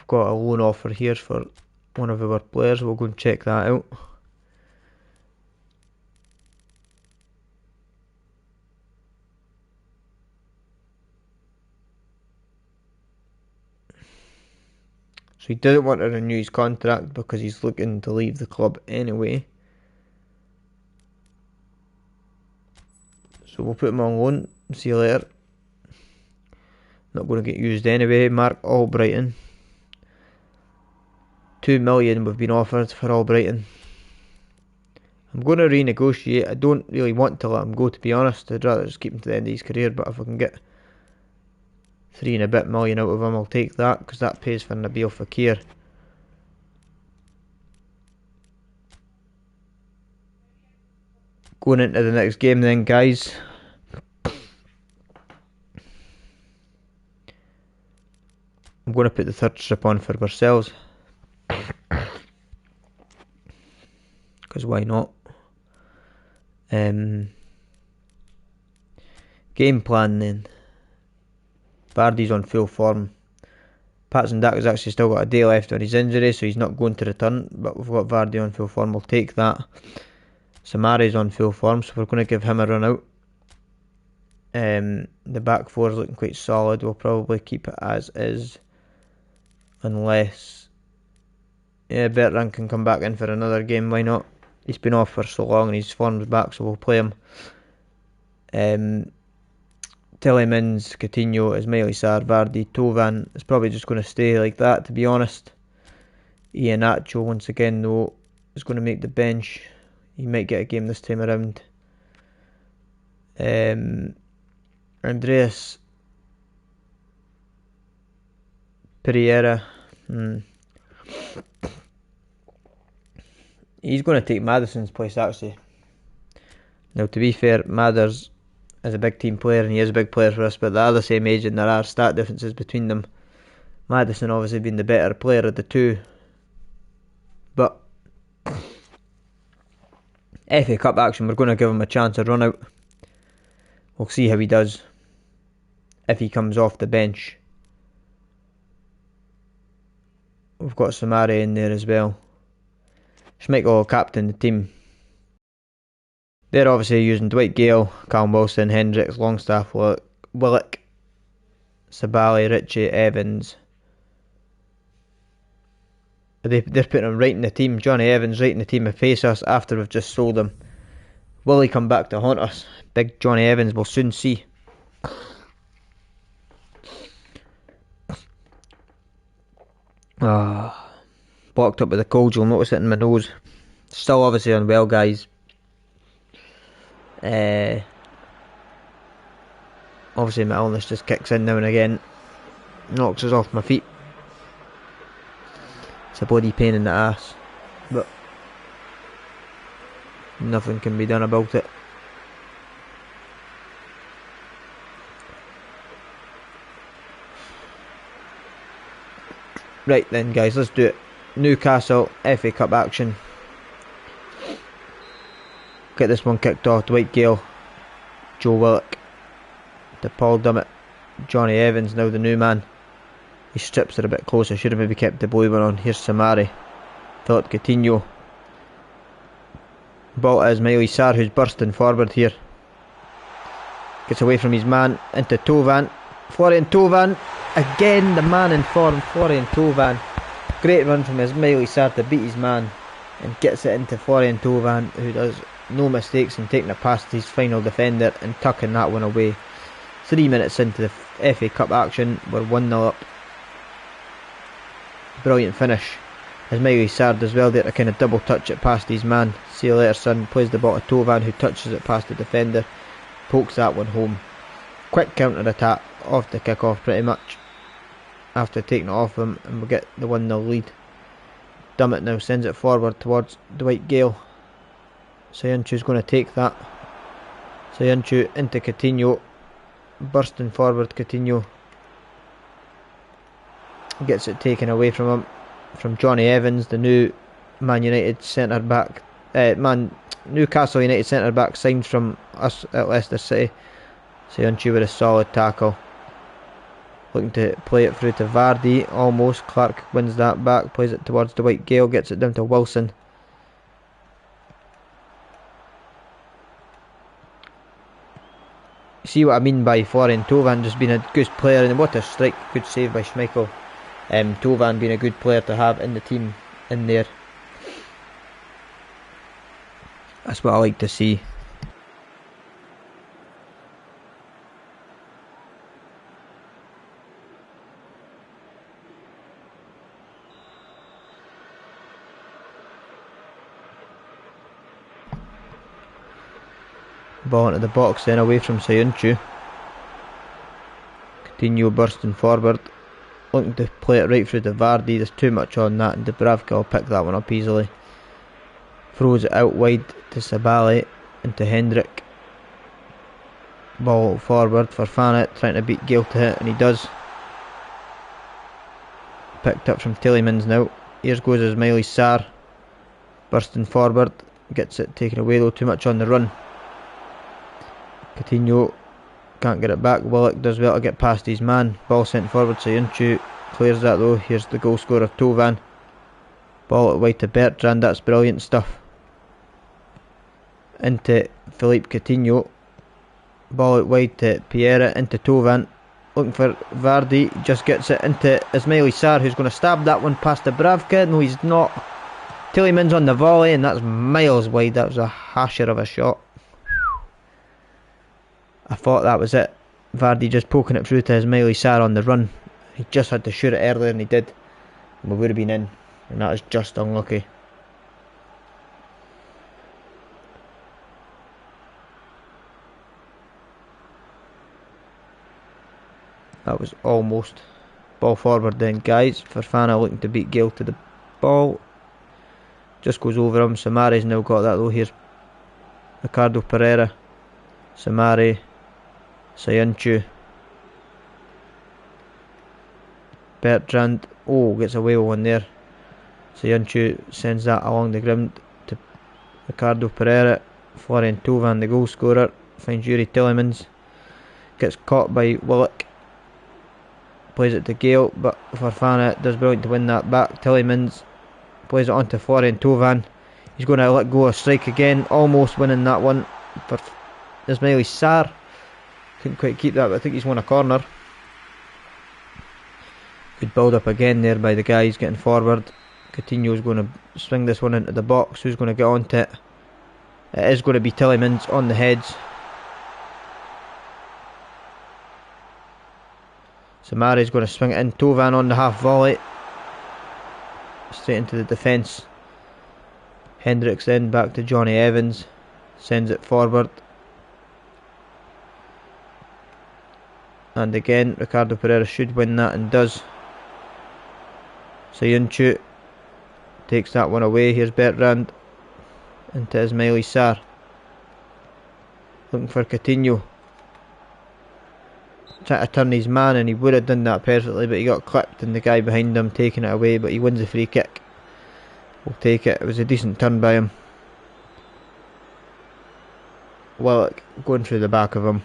got a loan offer here for one of our players. We'll go and check that out. So he doesn't want to renew his contract because he's looking to leave the club anyway. So we'll put him on loan. See you later. Not going to get used anyway. Mark Albrighton. 2 million we've been offered for Albrighton. I'm going to renegotiate. I don't really want to let him go, to be honest. I'd rather just keep him to the end of his career, but if I can get 3 and a bit million out of him, I'll take that, because that pays for Nabil Fekir. Going into the next game then, guys. I'm going to put the third strip on for ourselves. Because why not? Game plan then. Vardy's on full form. Patson Daka's actually still got a day left on his injury, so he's not going to return. But we've got Vardy on full form, we'll take that. Samari's on full form, so we're going to give him a run out. The back four is looking quite solid. We'll probably keep it as is. unless Bertrand can come back in for another game. Why not? He's been off for so long and his form's back, so we'll play him. Tielemans, Coutinho, Ismaili Sarr, Vardy, Tovan. It's probably just going to stay like that, to be honest. Iheanacho, once again, though, is going to make the bench. He might get a game this time around. Andreas Pereira. He's going to take Madison's place, actually. Now, to be fair, Mathers is a big team player and he is a big player for us, but they're the same age and there are stat differences between them. Madison obviously being the better player of the two. But FA Cup action, we're going to give him a chance to run out. We'll see how he does if he comes off the bench. We've got Samari in there as well. Schmeichel will captain the team. They're obviously using Dwight Gale, Callum Wilson, Hendricks, Longstaff, Willock, Sabali, Ritchie, Evans. They're putting him right in the team. Johnny Evans right in the team to face us after we've just sold him. Will he come back to haunt us? Big Johnny Evans, we'll soon see. Blocked up with a cold, you'll notice it in my nose. Still obviously unwell, guys. Obviously my illness just kicks in now and again. Knocks us off my feet. It's a bloody pain in the ass. But nothing can be done about it. Right then, guys, let's do it. Newcastle FA Cup action. Get this one kicked off. Dwight Gale, Joe Willock, to Paul Dummett, Johnny Evans, now the new man. His strips are a bit closer. Should have maybe kept the blue one on. Here's Samari, Philip Coutinho. Ball to Ismaili Sarr, who's bursting forward here. Gets away from his man into Tovan. Florian Tovan, again the man in form, Florian Tovan. Great run from Ismaili Sarr to beat his man and gets it into Florian Tovan, who does no mistakes in taking it past his final defender and tucking that one away. 3 minutes into the FA Cup action, we're 1-0 up. Brilliant finish. Ismaili Sarr does well there to kind of double touch it past his man. See you later, son. Plays the ball to Tovan, who touches it past the defender. Pokes that one home. Quick counter attack off the kick off pretty much. After taking it off him, and we'll get the 1-0 lead. Dummett now sends it forward towards Dwight Gale. Sayunchu's going to take that. Sayunchu into Coutinho. Bursting forward, Coutinho. Gets it taken away from him. From Johnny Evans, the new Man United centre back. Newcastle United centre back signed from us at Leicester City. Sayunchu with a solid tackle. Looking to play it through to Vardy. Almost. Clark wins that back. Plays it towards Dwight Gale. Gets it down to Wilson. See what I mean by Florian Tovan just being a good player, and what a strike, good save by Schmeichel. Tovan being a good player to have in the team in there. That's what I like to see. Ball into the box then, away from Sayunchu. Coutinho bursting forward, looking to play it right through to Vardy. There's too much on that, and Dubravka will pick that one up easily. Throws it out wide to Sabali, into Hendrick. Ball forward for Fanet, trying to beat Gale to hit, and he does. Picked up from Tielemans now. Here goes Ismaili Sarr, bursting forward, gets it taken away though, too much on the run. Coutinho can't get it back. Willock does well to get past his man. Ball sent forward. Sayunchu clears that though. Here's the goal scorer, Tovan. Ball out wide to Bertrand. That's brilliant stuff. Into Philippe Coutinho. Ball out wide to Pereira. Into Tovan. looking for Vardy, just gets it into Ismaili Sarr, who's going to stab that one past Dubravka. No, he's not. Tielemans on the volley, and that's miles wide. That was a hasher of a shot. I thought that was it. Vardy just poking it through to Ismaili Sarr on the run. He just had to shoot it earlier, and he did. We would have been in, and that was just unlucky. That was almost. Ball forward then, guys. Fofana looking to beat Gale to the ball. Just goes over him. Samare's now got that though. Here's Ricardo Pereira. Samare. Sayuncu. Bertrand. Oh, gets away with one there. Sayuncu sends that along the ground to Ricardo Pereira. Florian Thauvin, the goal scorer, finds Yuri Tielemans. Gets caught by Willock. Plays it to Gale, but Fofana does brilliant to win that back. Tielemans plays it on to Florian Thauvin. He's going to let go of strike again, almost winning that one for Ismaili Sarr. Couldn't quite keep that, but I think he's won a corner. Good build up again there by the guys getting forward. Coutinho's going to swing this one into the box. Who's going to get onto it? It is going to be Tielemans on the heads. Samare's going to swing it in. Thauvin on the half volley. Straight into the defence. Hendricks then back to Johnny Evans. Sends it forward. And again, Ricardo Pereira should win that and does. Sayuncu takes that one away. Here's Bertrand into Ismaili Sarr. Looking for Coutinho. Trying to turn his man, and he would have done that perfectly, but he got clipped and the guy behind him taking it away, but he wins the free kick. We'll take it. It was a decent turn by him. Willock going through the back of him.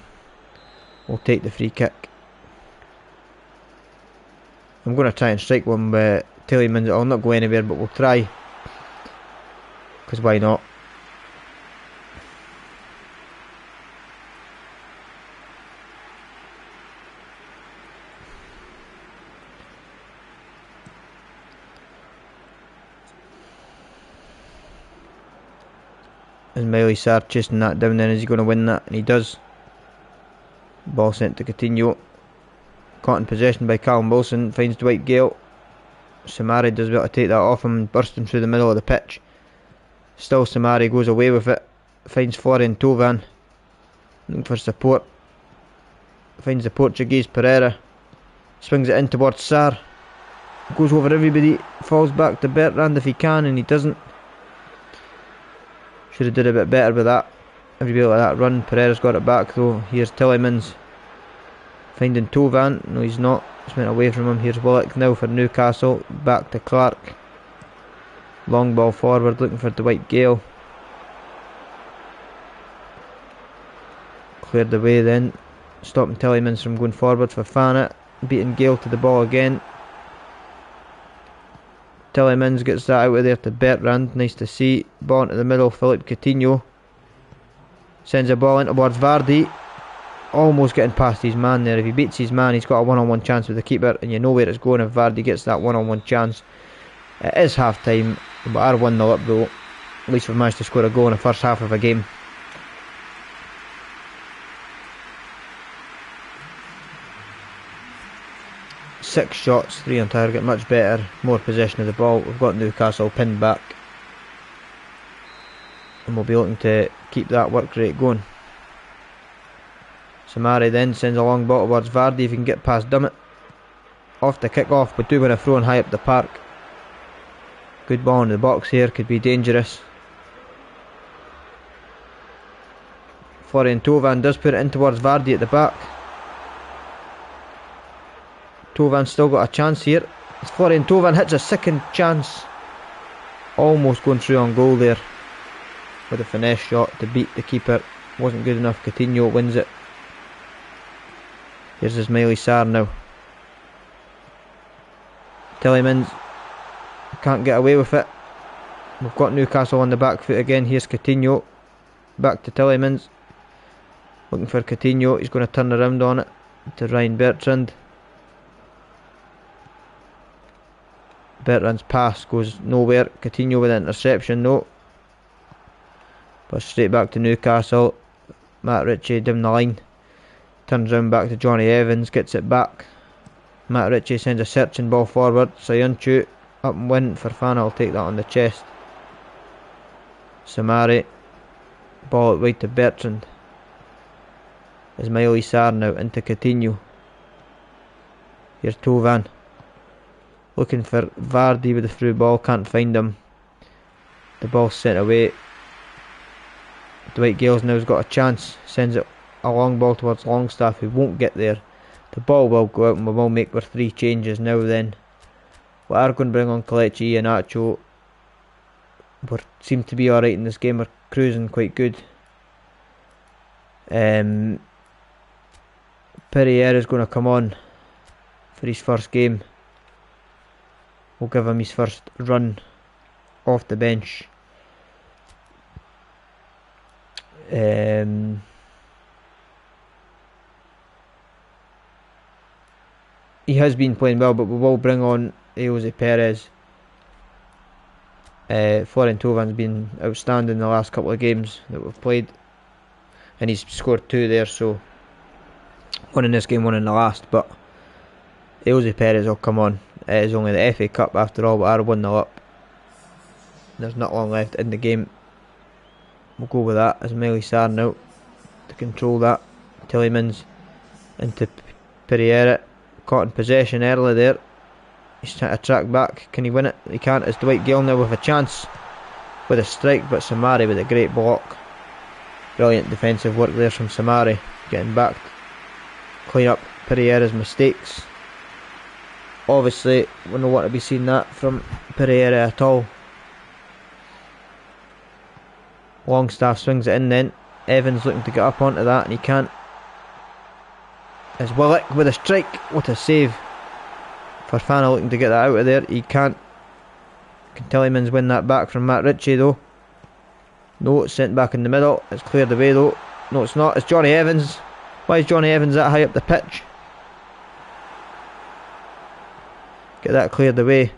We'll take the free kick. I'm going to try and strike one with Tielemans. I'll not go anywhere, but we'll try. Because why not? Ismaili Sarr chasing that down, then is he going to win that? And he does. Ball sent to Coutinho. Caught in possession by Callum Wilson. Finds Dwight Gale. Samari does well to take that off him and burst him through the middle of the pitch. Still Samari goes away with it. Finds Florian Thauvin. Looking for support. Finds the Portuguese Pereira. Swings it in towards Sarr. Goes over everybody. Falls back to Bertrand if he can, and he doesn't. Should have did a bit better with that. Everybody like that run. Pereira's got it back though. Here's Tielemans. Finding Thauvin. No, he's not. Just went away from him. Here's Willock now for Newcastle. Back to Clark. Long ball forward, looking for Dwight Gale. Cleared the way then. Stopping Tielemans from going forward. Fofana beating Gale to the ball again. Tielemans gets that out of there to Bertrand. Nice to see. Ball into the middle. Philippe Coutinho sends a ball in towards Vardy. Almost getting past his man there. If he beats his man, he's got a one-on-one chance with the keeper, and you know where it's going if Vardy gets that one-on-one chance. It is half time, but are 1-0 up though. At least we've managed to score a goal in the first half of a game. Six shots, 3 on target, much better, more possession of the ball. We've got Newcastle pinned back, and we'll be looking to keep that work rate going. Samari then sends a long ball towards Vardy if he can get past Dummett. Off the kick off, but do win a throw and high up the park. Good ball in the box here, could be dangerous. Florian Thauvin does put it in towards Vardy at the back. Thauvin still got a chance here. Florian Thauvin hits a second chance. Almost going through on goal there with a finesse shot to beat the keeper. Wasn't good enough. Coutinho wins it. Here's Ismaili Sarr now. Tielemans can't get away with it. We've got Newcastle on the back foot again. Here's Coutinho. Back to Tielemans. Looking for Coutinho. He's going to turn around on it. to Ryan Bertrand. Bertrand's pass goes nowhere. Coutinho with an interception though. But straight back to Newcastle. Matt Ritchie down the line. Turns round back to Johnny Evans. Gets it back. Matt Ritchie sends a searching ball forward. Sayuncu up and win. Fofana will take that on the chest. Samari. Ball out wide to Bertrand. Ismaili Sarr now into Coutinho. Here's Tovan. Looking for Vardy with the through ball. Can't find him. The ball sent away. Dwight Gale's now's got a chance. Sends it a long ball towards Longstaff, who won't get there. The ball will go out and we will make our 3 changes now then. We are going to bring on Kelechi and Iheanacho. We seem to be alright in this game. We're cruising quite good. Pereira is going to come on for his first game. We'll give him his first run off the bench. He has been playing well, but we will bring on Jose Perez. Florent Thauvin has been outstanding the last couple of games that we've played, and he's scored 2 there, so 1 in this game, 1 in the last. But Jose Perez will come on. It is only the FA Cup after all, we are 1-0 up. There's not long left in the game. We'll go with that. Ismaili Sarr now to control that. Tielemans into Pereira. Caught in possession early there. He's trying to track back. Can he win it? He can't. It's Dwight Gale now with a chance with a strike, but Samari with a great block. Brilliant defensive work there from Samari. Getting back. Clean up Pereira's mistakes. Obviously, we don't want to be seeing that from Pereira at all. Longstaff swings it in then. Evans looking to get up onto that and he can't. It's Willock with a strike. What a save. Fofana looking to get that out of there. He can't. Can Tielemans win that back from Matt Ritchie though? No, it's sent back in the middle. It's cleared away though. No, it's not. It's Johnny Evans. Why is Johnny Evans that high up the pitch? Get that cleared away.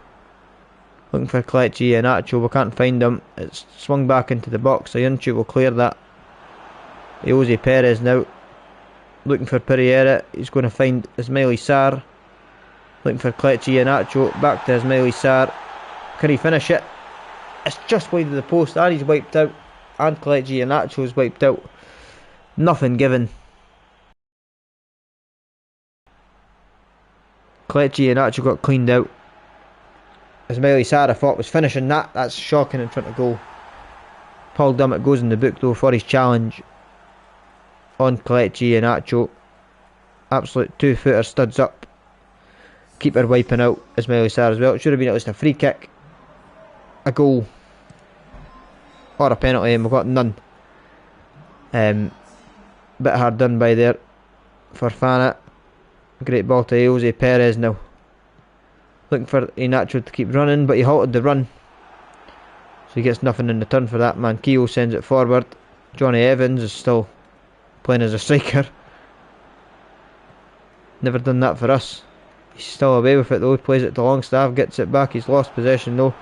Looking for Kelechi and Iheanacho. We can't find him. It's swung back into the box. Sayuncu will clear that. Jose Perez now. Looking for Pereira. He's going to find Ismaili Sarr. Looking for Kelechi and Iheanacho. Back to Ismaili Sarr. Can he finish it? It's just wide of the post. And he's wiped out. And Kelechi and Iheanacho is wiped out. Nothing given. Kelechi and Iheanacho got cleaned out. Ismaili Sarr I thought was finishing that. That's shocking in front of goal. Paul Dummett goes in the book though for his challenge on Kelechi and Iheanacho. Absolute 2-footer, studs up. Keeper wiping out Ismaili Sarr as well. It should have been at least a free kick, a goal, or a penalty, and we've got none. Bit hard done by there. Fofana. Great ball to Jose Perez now. Looking for Iheanacho to keep running, but he halted the run. So he gets nothing in return for that. Manquillo sends it forward. Johnny Evans is still playing as a striker. Never done that for us. He's still away with it though. He plays it to Longstaff, gets it back. He's lost possession though.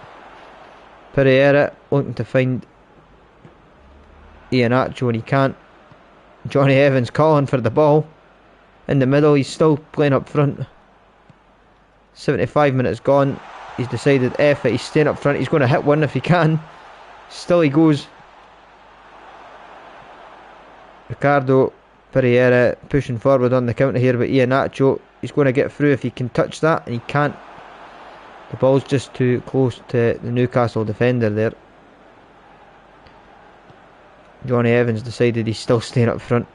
Pereira looking to find Iheanacho and he can't. Johnny Evans calling for the ball. In the middle, he's still playing up front. 75 minutes gone. He's decided F it. He's staying up front. He's going to hit one if he can. Still he goes. Ricardo Pereira pushing forward on the counter here, but Iheanacho, he's going to get through if he can touch that, and he can't. The ball's just too close to the Newcastle defender there. Johnny Evans decided he's still staying up front.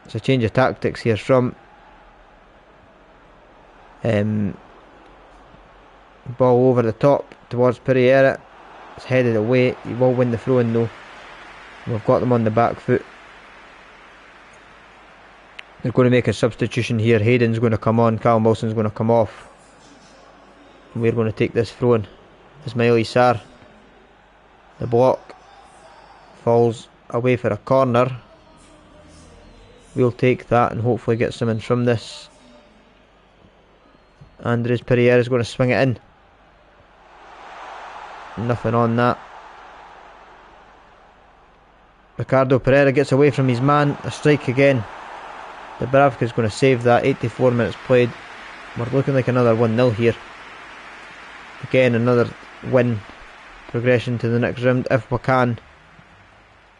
It's a change of tactics here from ball over the top towards Pereira. It's headed away. He will win the throw in though. We've got them on the back foot. They're going to make a substitution here. Hayden's going to come on. Callum Wilson's going to come off. And we're going to take this throw in. Ismaili Sarr. The block falls away for a corner. We'll take that and hopefully get something from this. Andres Pereira is going to swing it in. Nothing on that. Ricardo Pereira gets away from his man. A strike again. Dubravka is going to save that. 84 minutes played. We're looking like another 1-0 here. Again, another win. Progression to the next round if we can.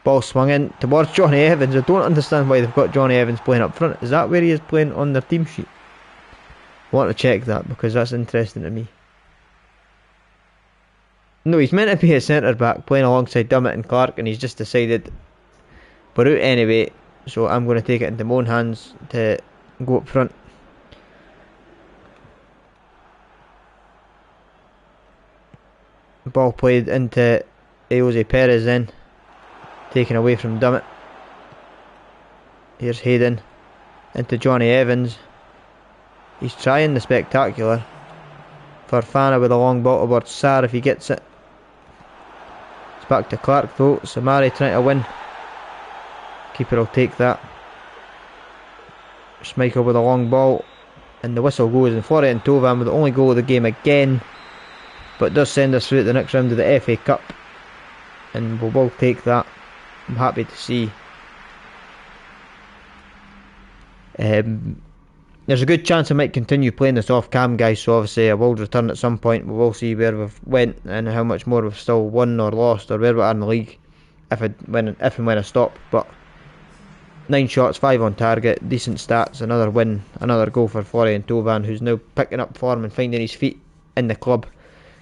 Ball swung in towards Johnny Evans. I don't understand why they've got Johnny Evans playing up front. Is that where he is playing on their team sheet? I want to check that because that's interesting to me. No, he's meant to be a centre back playing alongside Dummett and Clark, and he's just decided we're out anyway, so I'm going to take it into my own hands to go up front. Ball played into Jose Perez then, taken away from Dummett. Here's Hayden into Johnny Evans. He's trying the spectacular. Farfana with a long ball towards Sarr if he gets it. It's back to Clark though. Samari trying to win. Keeper will take that. Schmeichel with a long ball. And the whistle goes, and Florian Tovan with the only goal of the game again. But does send us through to the next round of the FA Cup. And we will take that. I'm happy to see. There's a good chance I might continue playing this off cam, guys, so obviously I will return at some point. We will see where we've went and how much more we've still won or lost, or where we are in the league if and when I stop. But 9 shots, 5 on target, decent stats, another win, another goal for Florian Tovan, who's now picking up form and finding his feet in the club.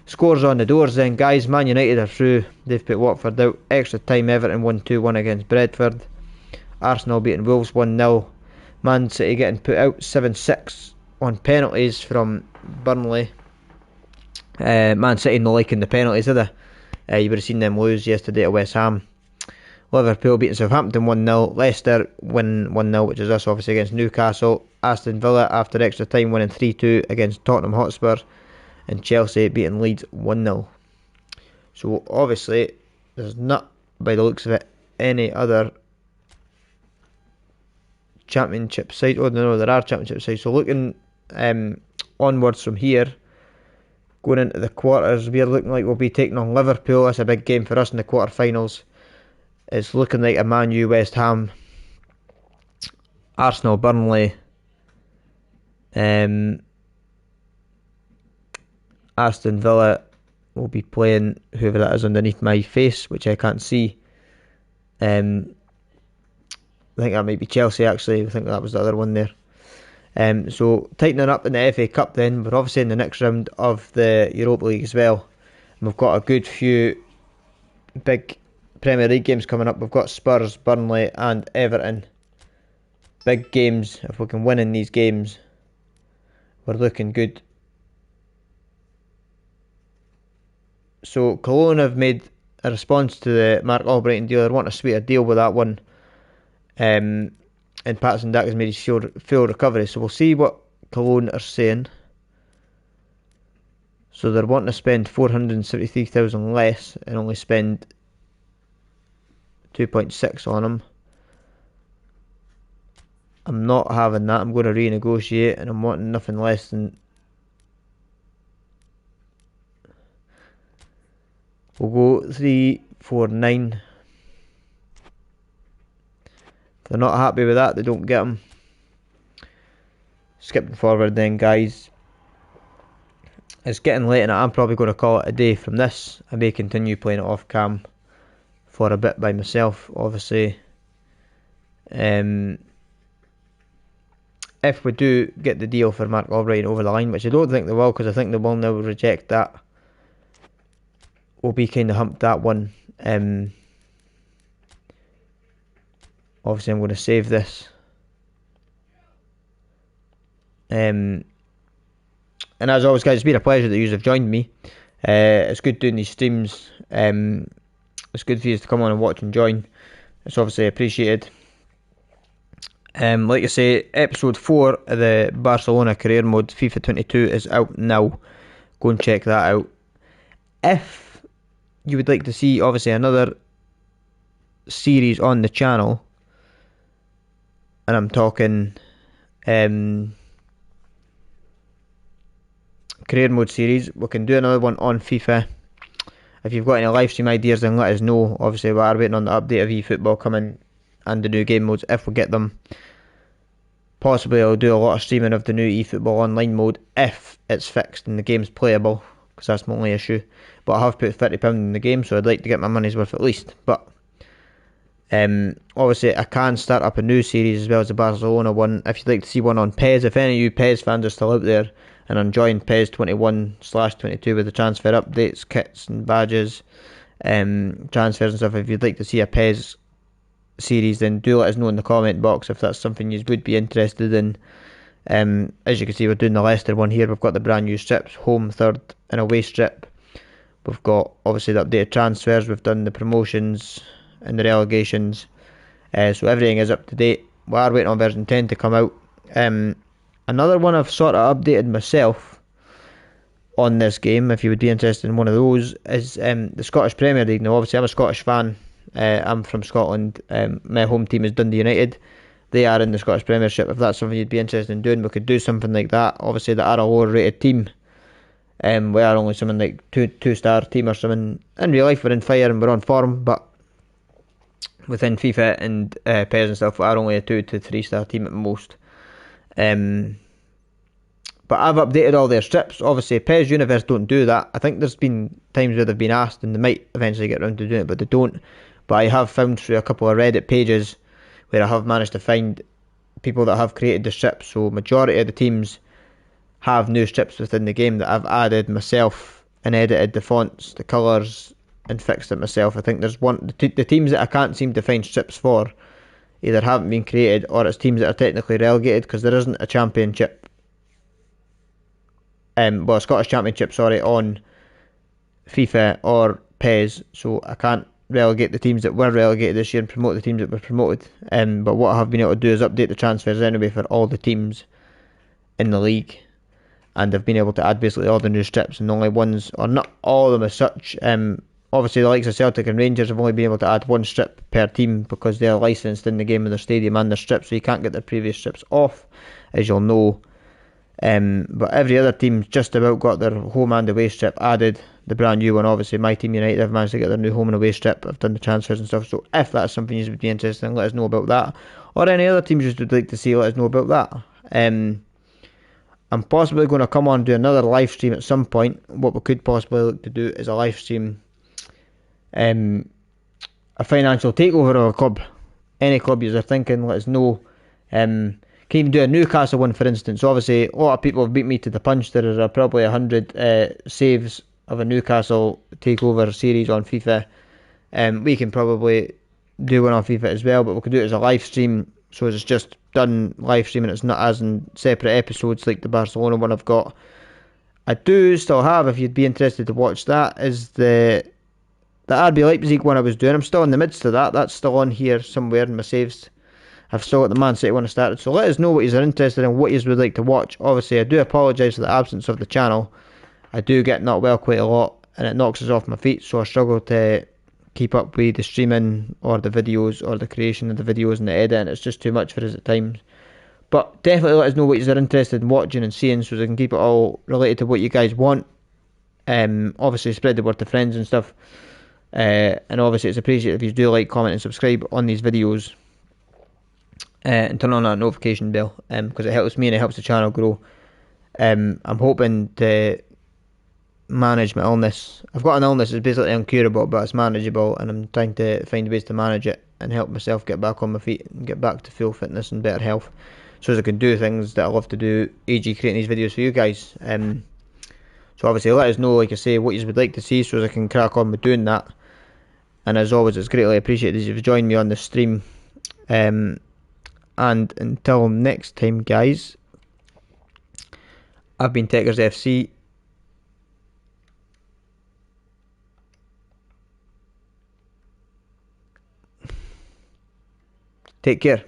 Scores on the doors then, guys. Man United are through. They've put Watford out. Extra time, Everton 1-2-1 against Brentford. Arsenal beating Wolves 1-0. Man City getting put out 7-6 on penalties from Burnley. Man City not liking the penalties, are they? You would have seen them lose yesterday to West Ham. Liverpool beating Southampton 1-0. Leicester win 1-0, which is us obviously against Newcastle. Aston Villa after extra time winning 3-2 against Tottenham Hotspur. And Chelsea beating Leeds 1-0. So obviously there's not, by the looks of it, any other championship side. Oh no, there are championship sides. So looking onwards from here, going into the quarters, we're looking like we'll be taking on Liverpool. That's a big game for us in the quarterfinals. It's looking like a Man U, West Ham, Arsenal, Burnley, Aston Villa will be playing whoever that is underneath my face, which I can't see. I think that might be Chelsea actually. I think that was the other one there. So tightening up in the FA Cup then. We're obviously in the next round of the Europa League as well. And we've got a good few big Premier League games coming up. We've got Spurs, Burnley and Everton. Big games. If we can win in these games, we're looking good. So Cologne have made a response to the Mark Albrighton deal. They want a sweeter deal with that one. And Patson Dijk has made his full recovery. So we'll see what Cologne are saying. So they're wanting to spend 473,000 less and only spend 2.6 on him. I'm not having that. I'm going to renegotiate, and I'm wanting nothing less than. We'll go 349. If they're not happy with that, they don't get him. Skipping forward then, guys. It's getting late and I'm probably going to call it a day from this. I may continue playing it off cam for a bit by myself, obviously. If we do get the deal for Mark Albrighton over the line, which I don't think they will, because I think they will now reject that, we'll be kind of humped that one. Obviously I'm going to save this. And as always, guys, it's been a pleasure that you have joined me. It's good doing these streams. It's good for you to come on and watch and join. It's obviously appreciated. Like I say, episode 4 of the Barcelona career mode FIFA 22 is out now. Go and check that out. If you would like to see obviously another series on the channel, and I'm talking career mode series. We can do another one on FIFA. If you've got any live stream ideas, then let us know. Obviously, we are waiting on the update of eFootball coming and the new game modes if we get them. Possibly I'll do a lot of streaming of the new eFootball online mode if it's fixed and the game's playable, because that's my only issue. But I have put £30 in the game, so I'd like to get my money's worth at least. But obviously I can start up a new series as well as the Barcelona one. If you'd like to see one on PES, if any of you PES fans are still out there and enjoying PES 21/22 with the transfer updates, kits and badges, transfers and stuff, if you'd like to see a PES series, then do let us know in the comment box if that's something you would be interested in. As you can see, we're doing the Leicester one here. We've got the brand new strips, home, third and away strip. We've got obviously the updated transfers, we've done the promotions and the relegations, so everything is up to date. We are waiting on version 10 to come out. Another one I've sort of updated myself on this game, if you would be interested in one of those, is the Scottish Premier League. Now obviously I'm a Scottish fan. I'm from Scotland. My home team is Dundee United. They are in the Scottish Premiership. If that's something you'd be interested in doing, we could do something like that. Obviously, they are a lower rated team. We are only something like two-star team or something. In real life, we're in fire and we're on form, but within FIFA and PES and stuff, we are only a 2 to 3-star team at most. But I've updated all their strips. Obviously, PES Universe don't do that. I think there's been times where they've been asked and they might eventually get around to doing it, but they don't. But I have found through a couple of Reddit pages where I have managed to find people that have created the strips. So majority of the teams have new strips within the game that I've added myself and edited the fonts, the colours, and fixed it myself. I think there's the teams that I can't seem to find strips for either haven't been created or it's teams that are technically relegated because there isn't a championship. A Scottish Championship, on FIFA or PES, so I can't relegate the teams that were relegated this year and promote the teams that were promoted. But what I have been able to do is update the transfers anyway for all the teams in the league, and I've been able to add basically all the new strips and the only ones, or not all of them as such. Obviously the likes of Celtic and Rangers have only been able to add one strip per team because they're licensed in the game of their stadium and their strips, so you can't get their previous strips off, as you'll know. But every other team's just about got their home and away strip added. The brand new one, obviously, my team United have managed to get their new home and away strip. I've done the transfers and stuff. So if that's something you would be interested in, let us know about that. Or any other teams you would like to see, let us know about that. I'm possibly going to come on and do another live stream at some point. What we could possibly look to do is a live stream, a financial takeover of a club. Any club you're thinking, let us know. Can even do a Newcastle one, for instance. Obviously, a lot of people have beat me to the punch. There are probably 100 saves of a Newcastle takeover series on FIFA. We can probably do one on FIFA as well, but we could do it as a live stream, so it's just done live streaming. It's not as in separate episodes like the Barcelona one I've got. I do still have, if you'd be interested to watch that, is the RB Leipzig one I was doing. I'm still in the midst of that. That's still on here somewhere in my saves. I've still got the Man City one I started, so let us know what you're interested in, what you would like to watch. Obviously, I do apologise for the absence of the channel. I do get not well quite a lot, and it knocks us off my feet, so I struggle to keep up with the streaming or the videos or the creation of the videos and the editing. It's just too much for us at times. But definitely let us know what you're interested in watching and seeing, so we can keep it all related to what you guys want. Obviously, spread the word to friends and stuff. And obviously, it's appreciated if you do like, comment, and subscribe on these videos. And turn on that notification bell, because it helps me and it helps the channel grow. I'm hoping to manage my illness. I've got an illness that's basically incurable, but it's manageable, and I'm trying to find ways to manage it and help myself get back on my feet and get back to full fitness and better health, so as I can do things that I love to do, e.g. creating these videos for you guys. So obviously let us know, like I say, what you would like to see, so as I can crack on with doing that. And as always, it's greatly appreciated as you've joined me on this stream. And until next time, guys, I've been Techers FC. Take care.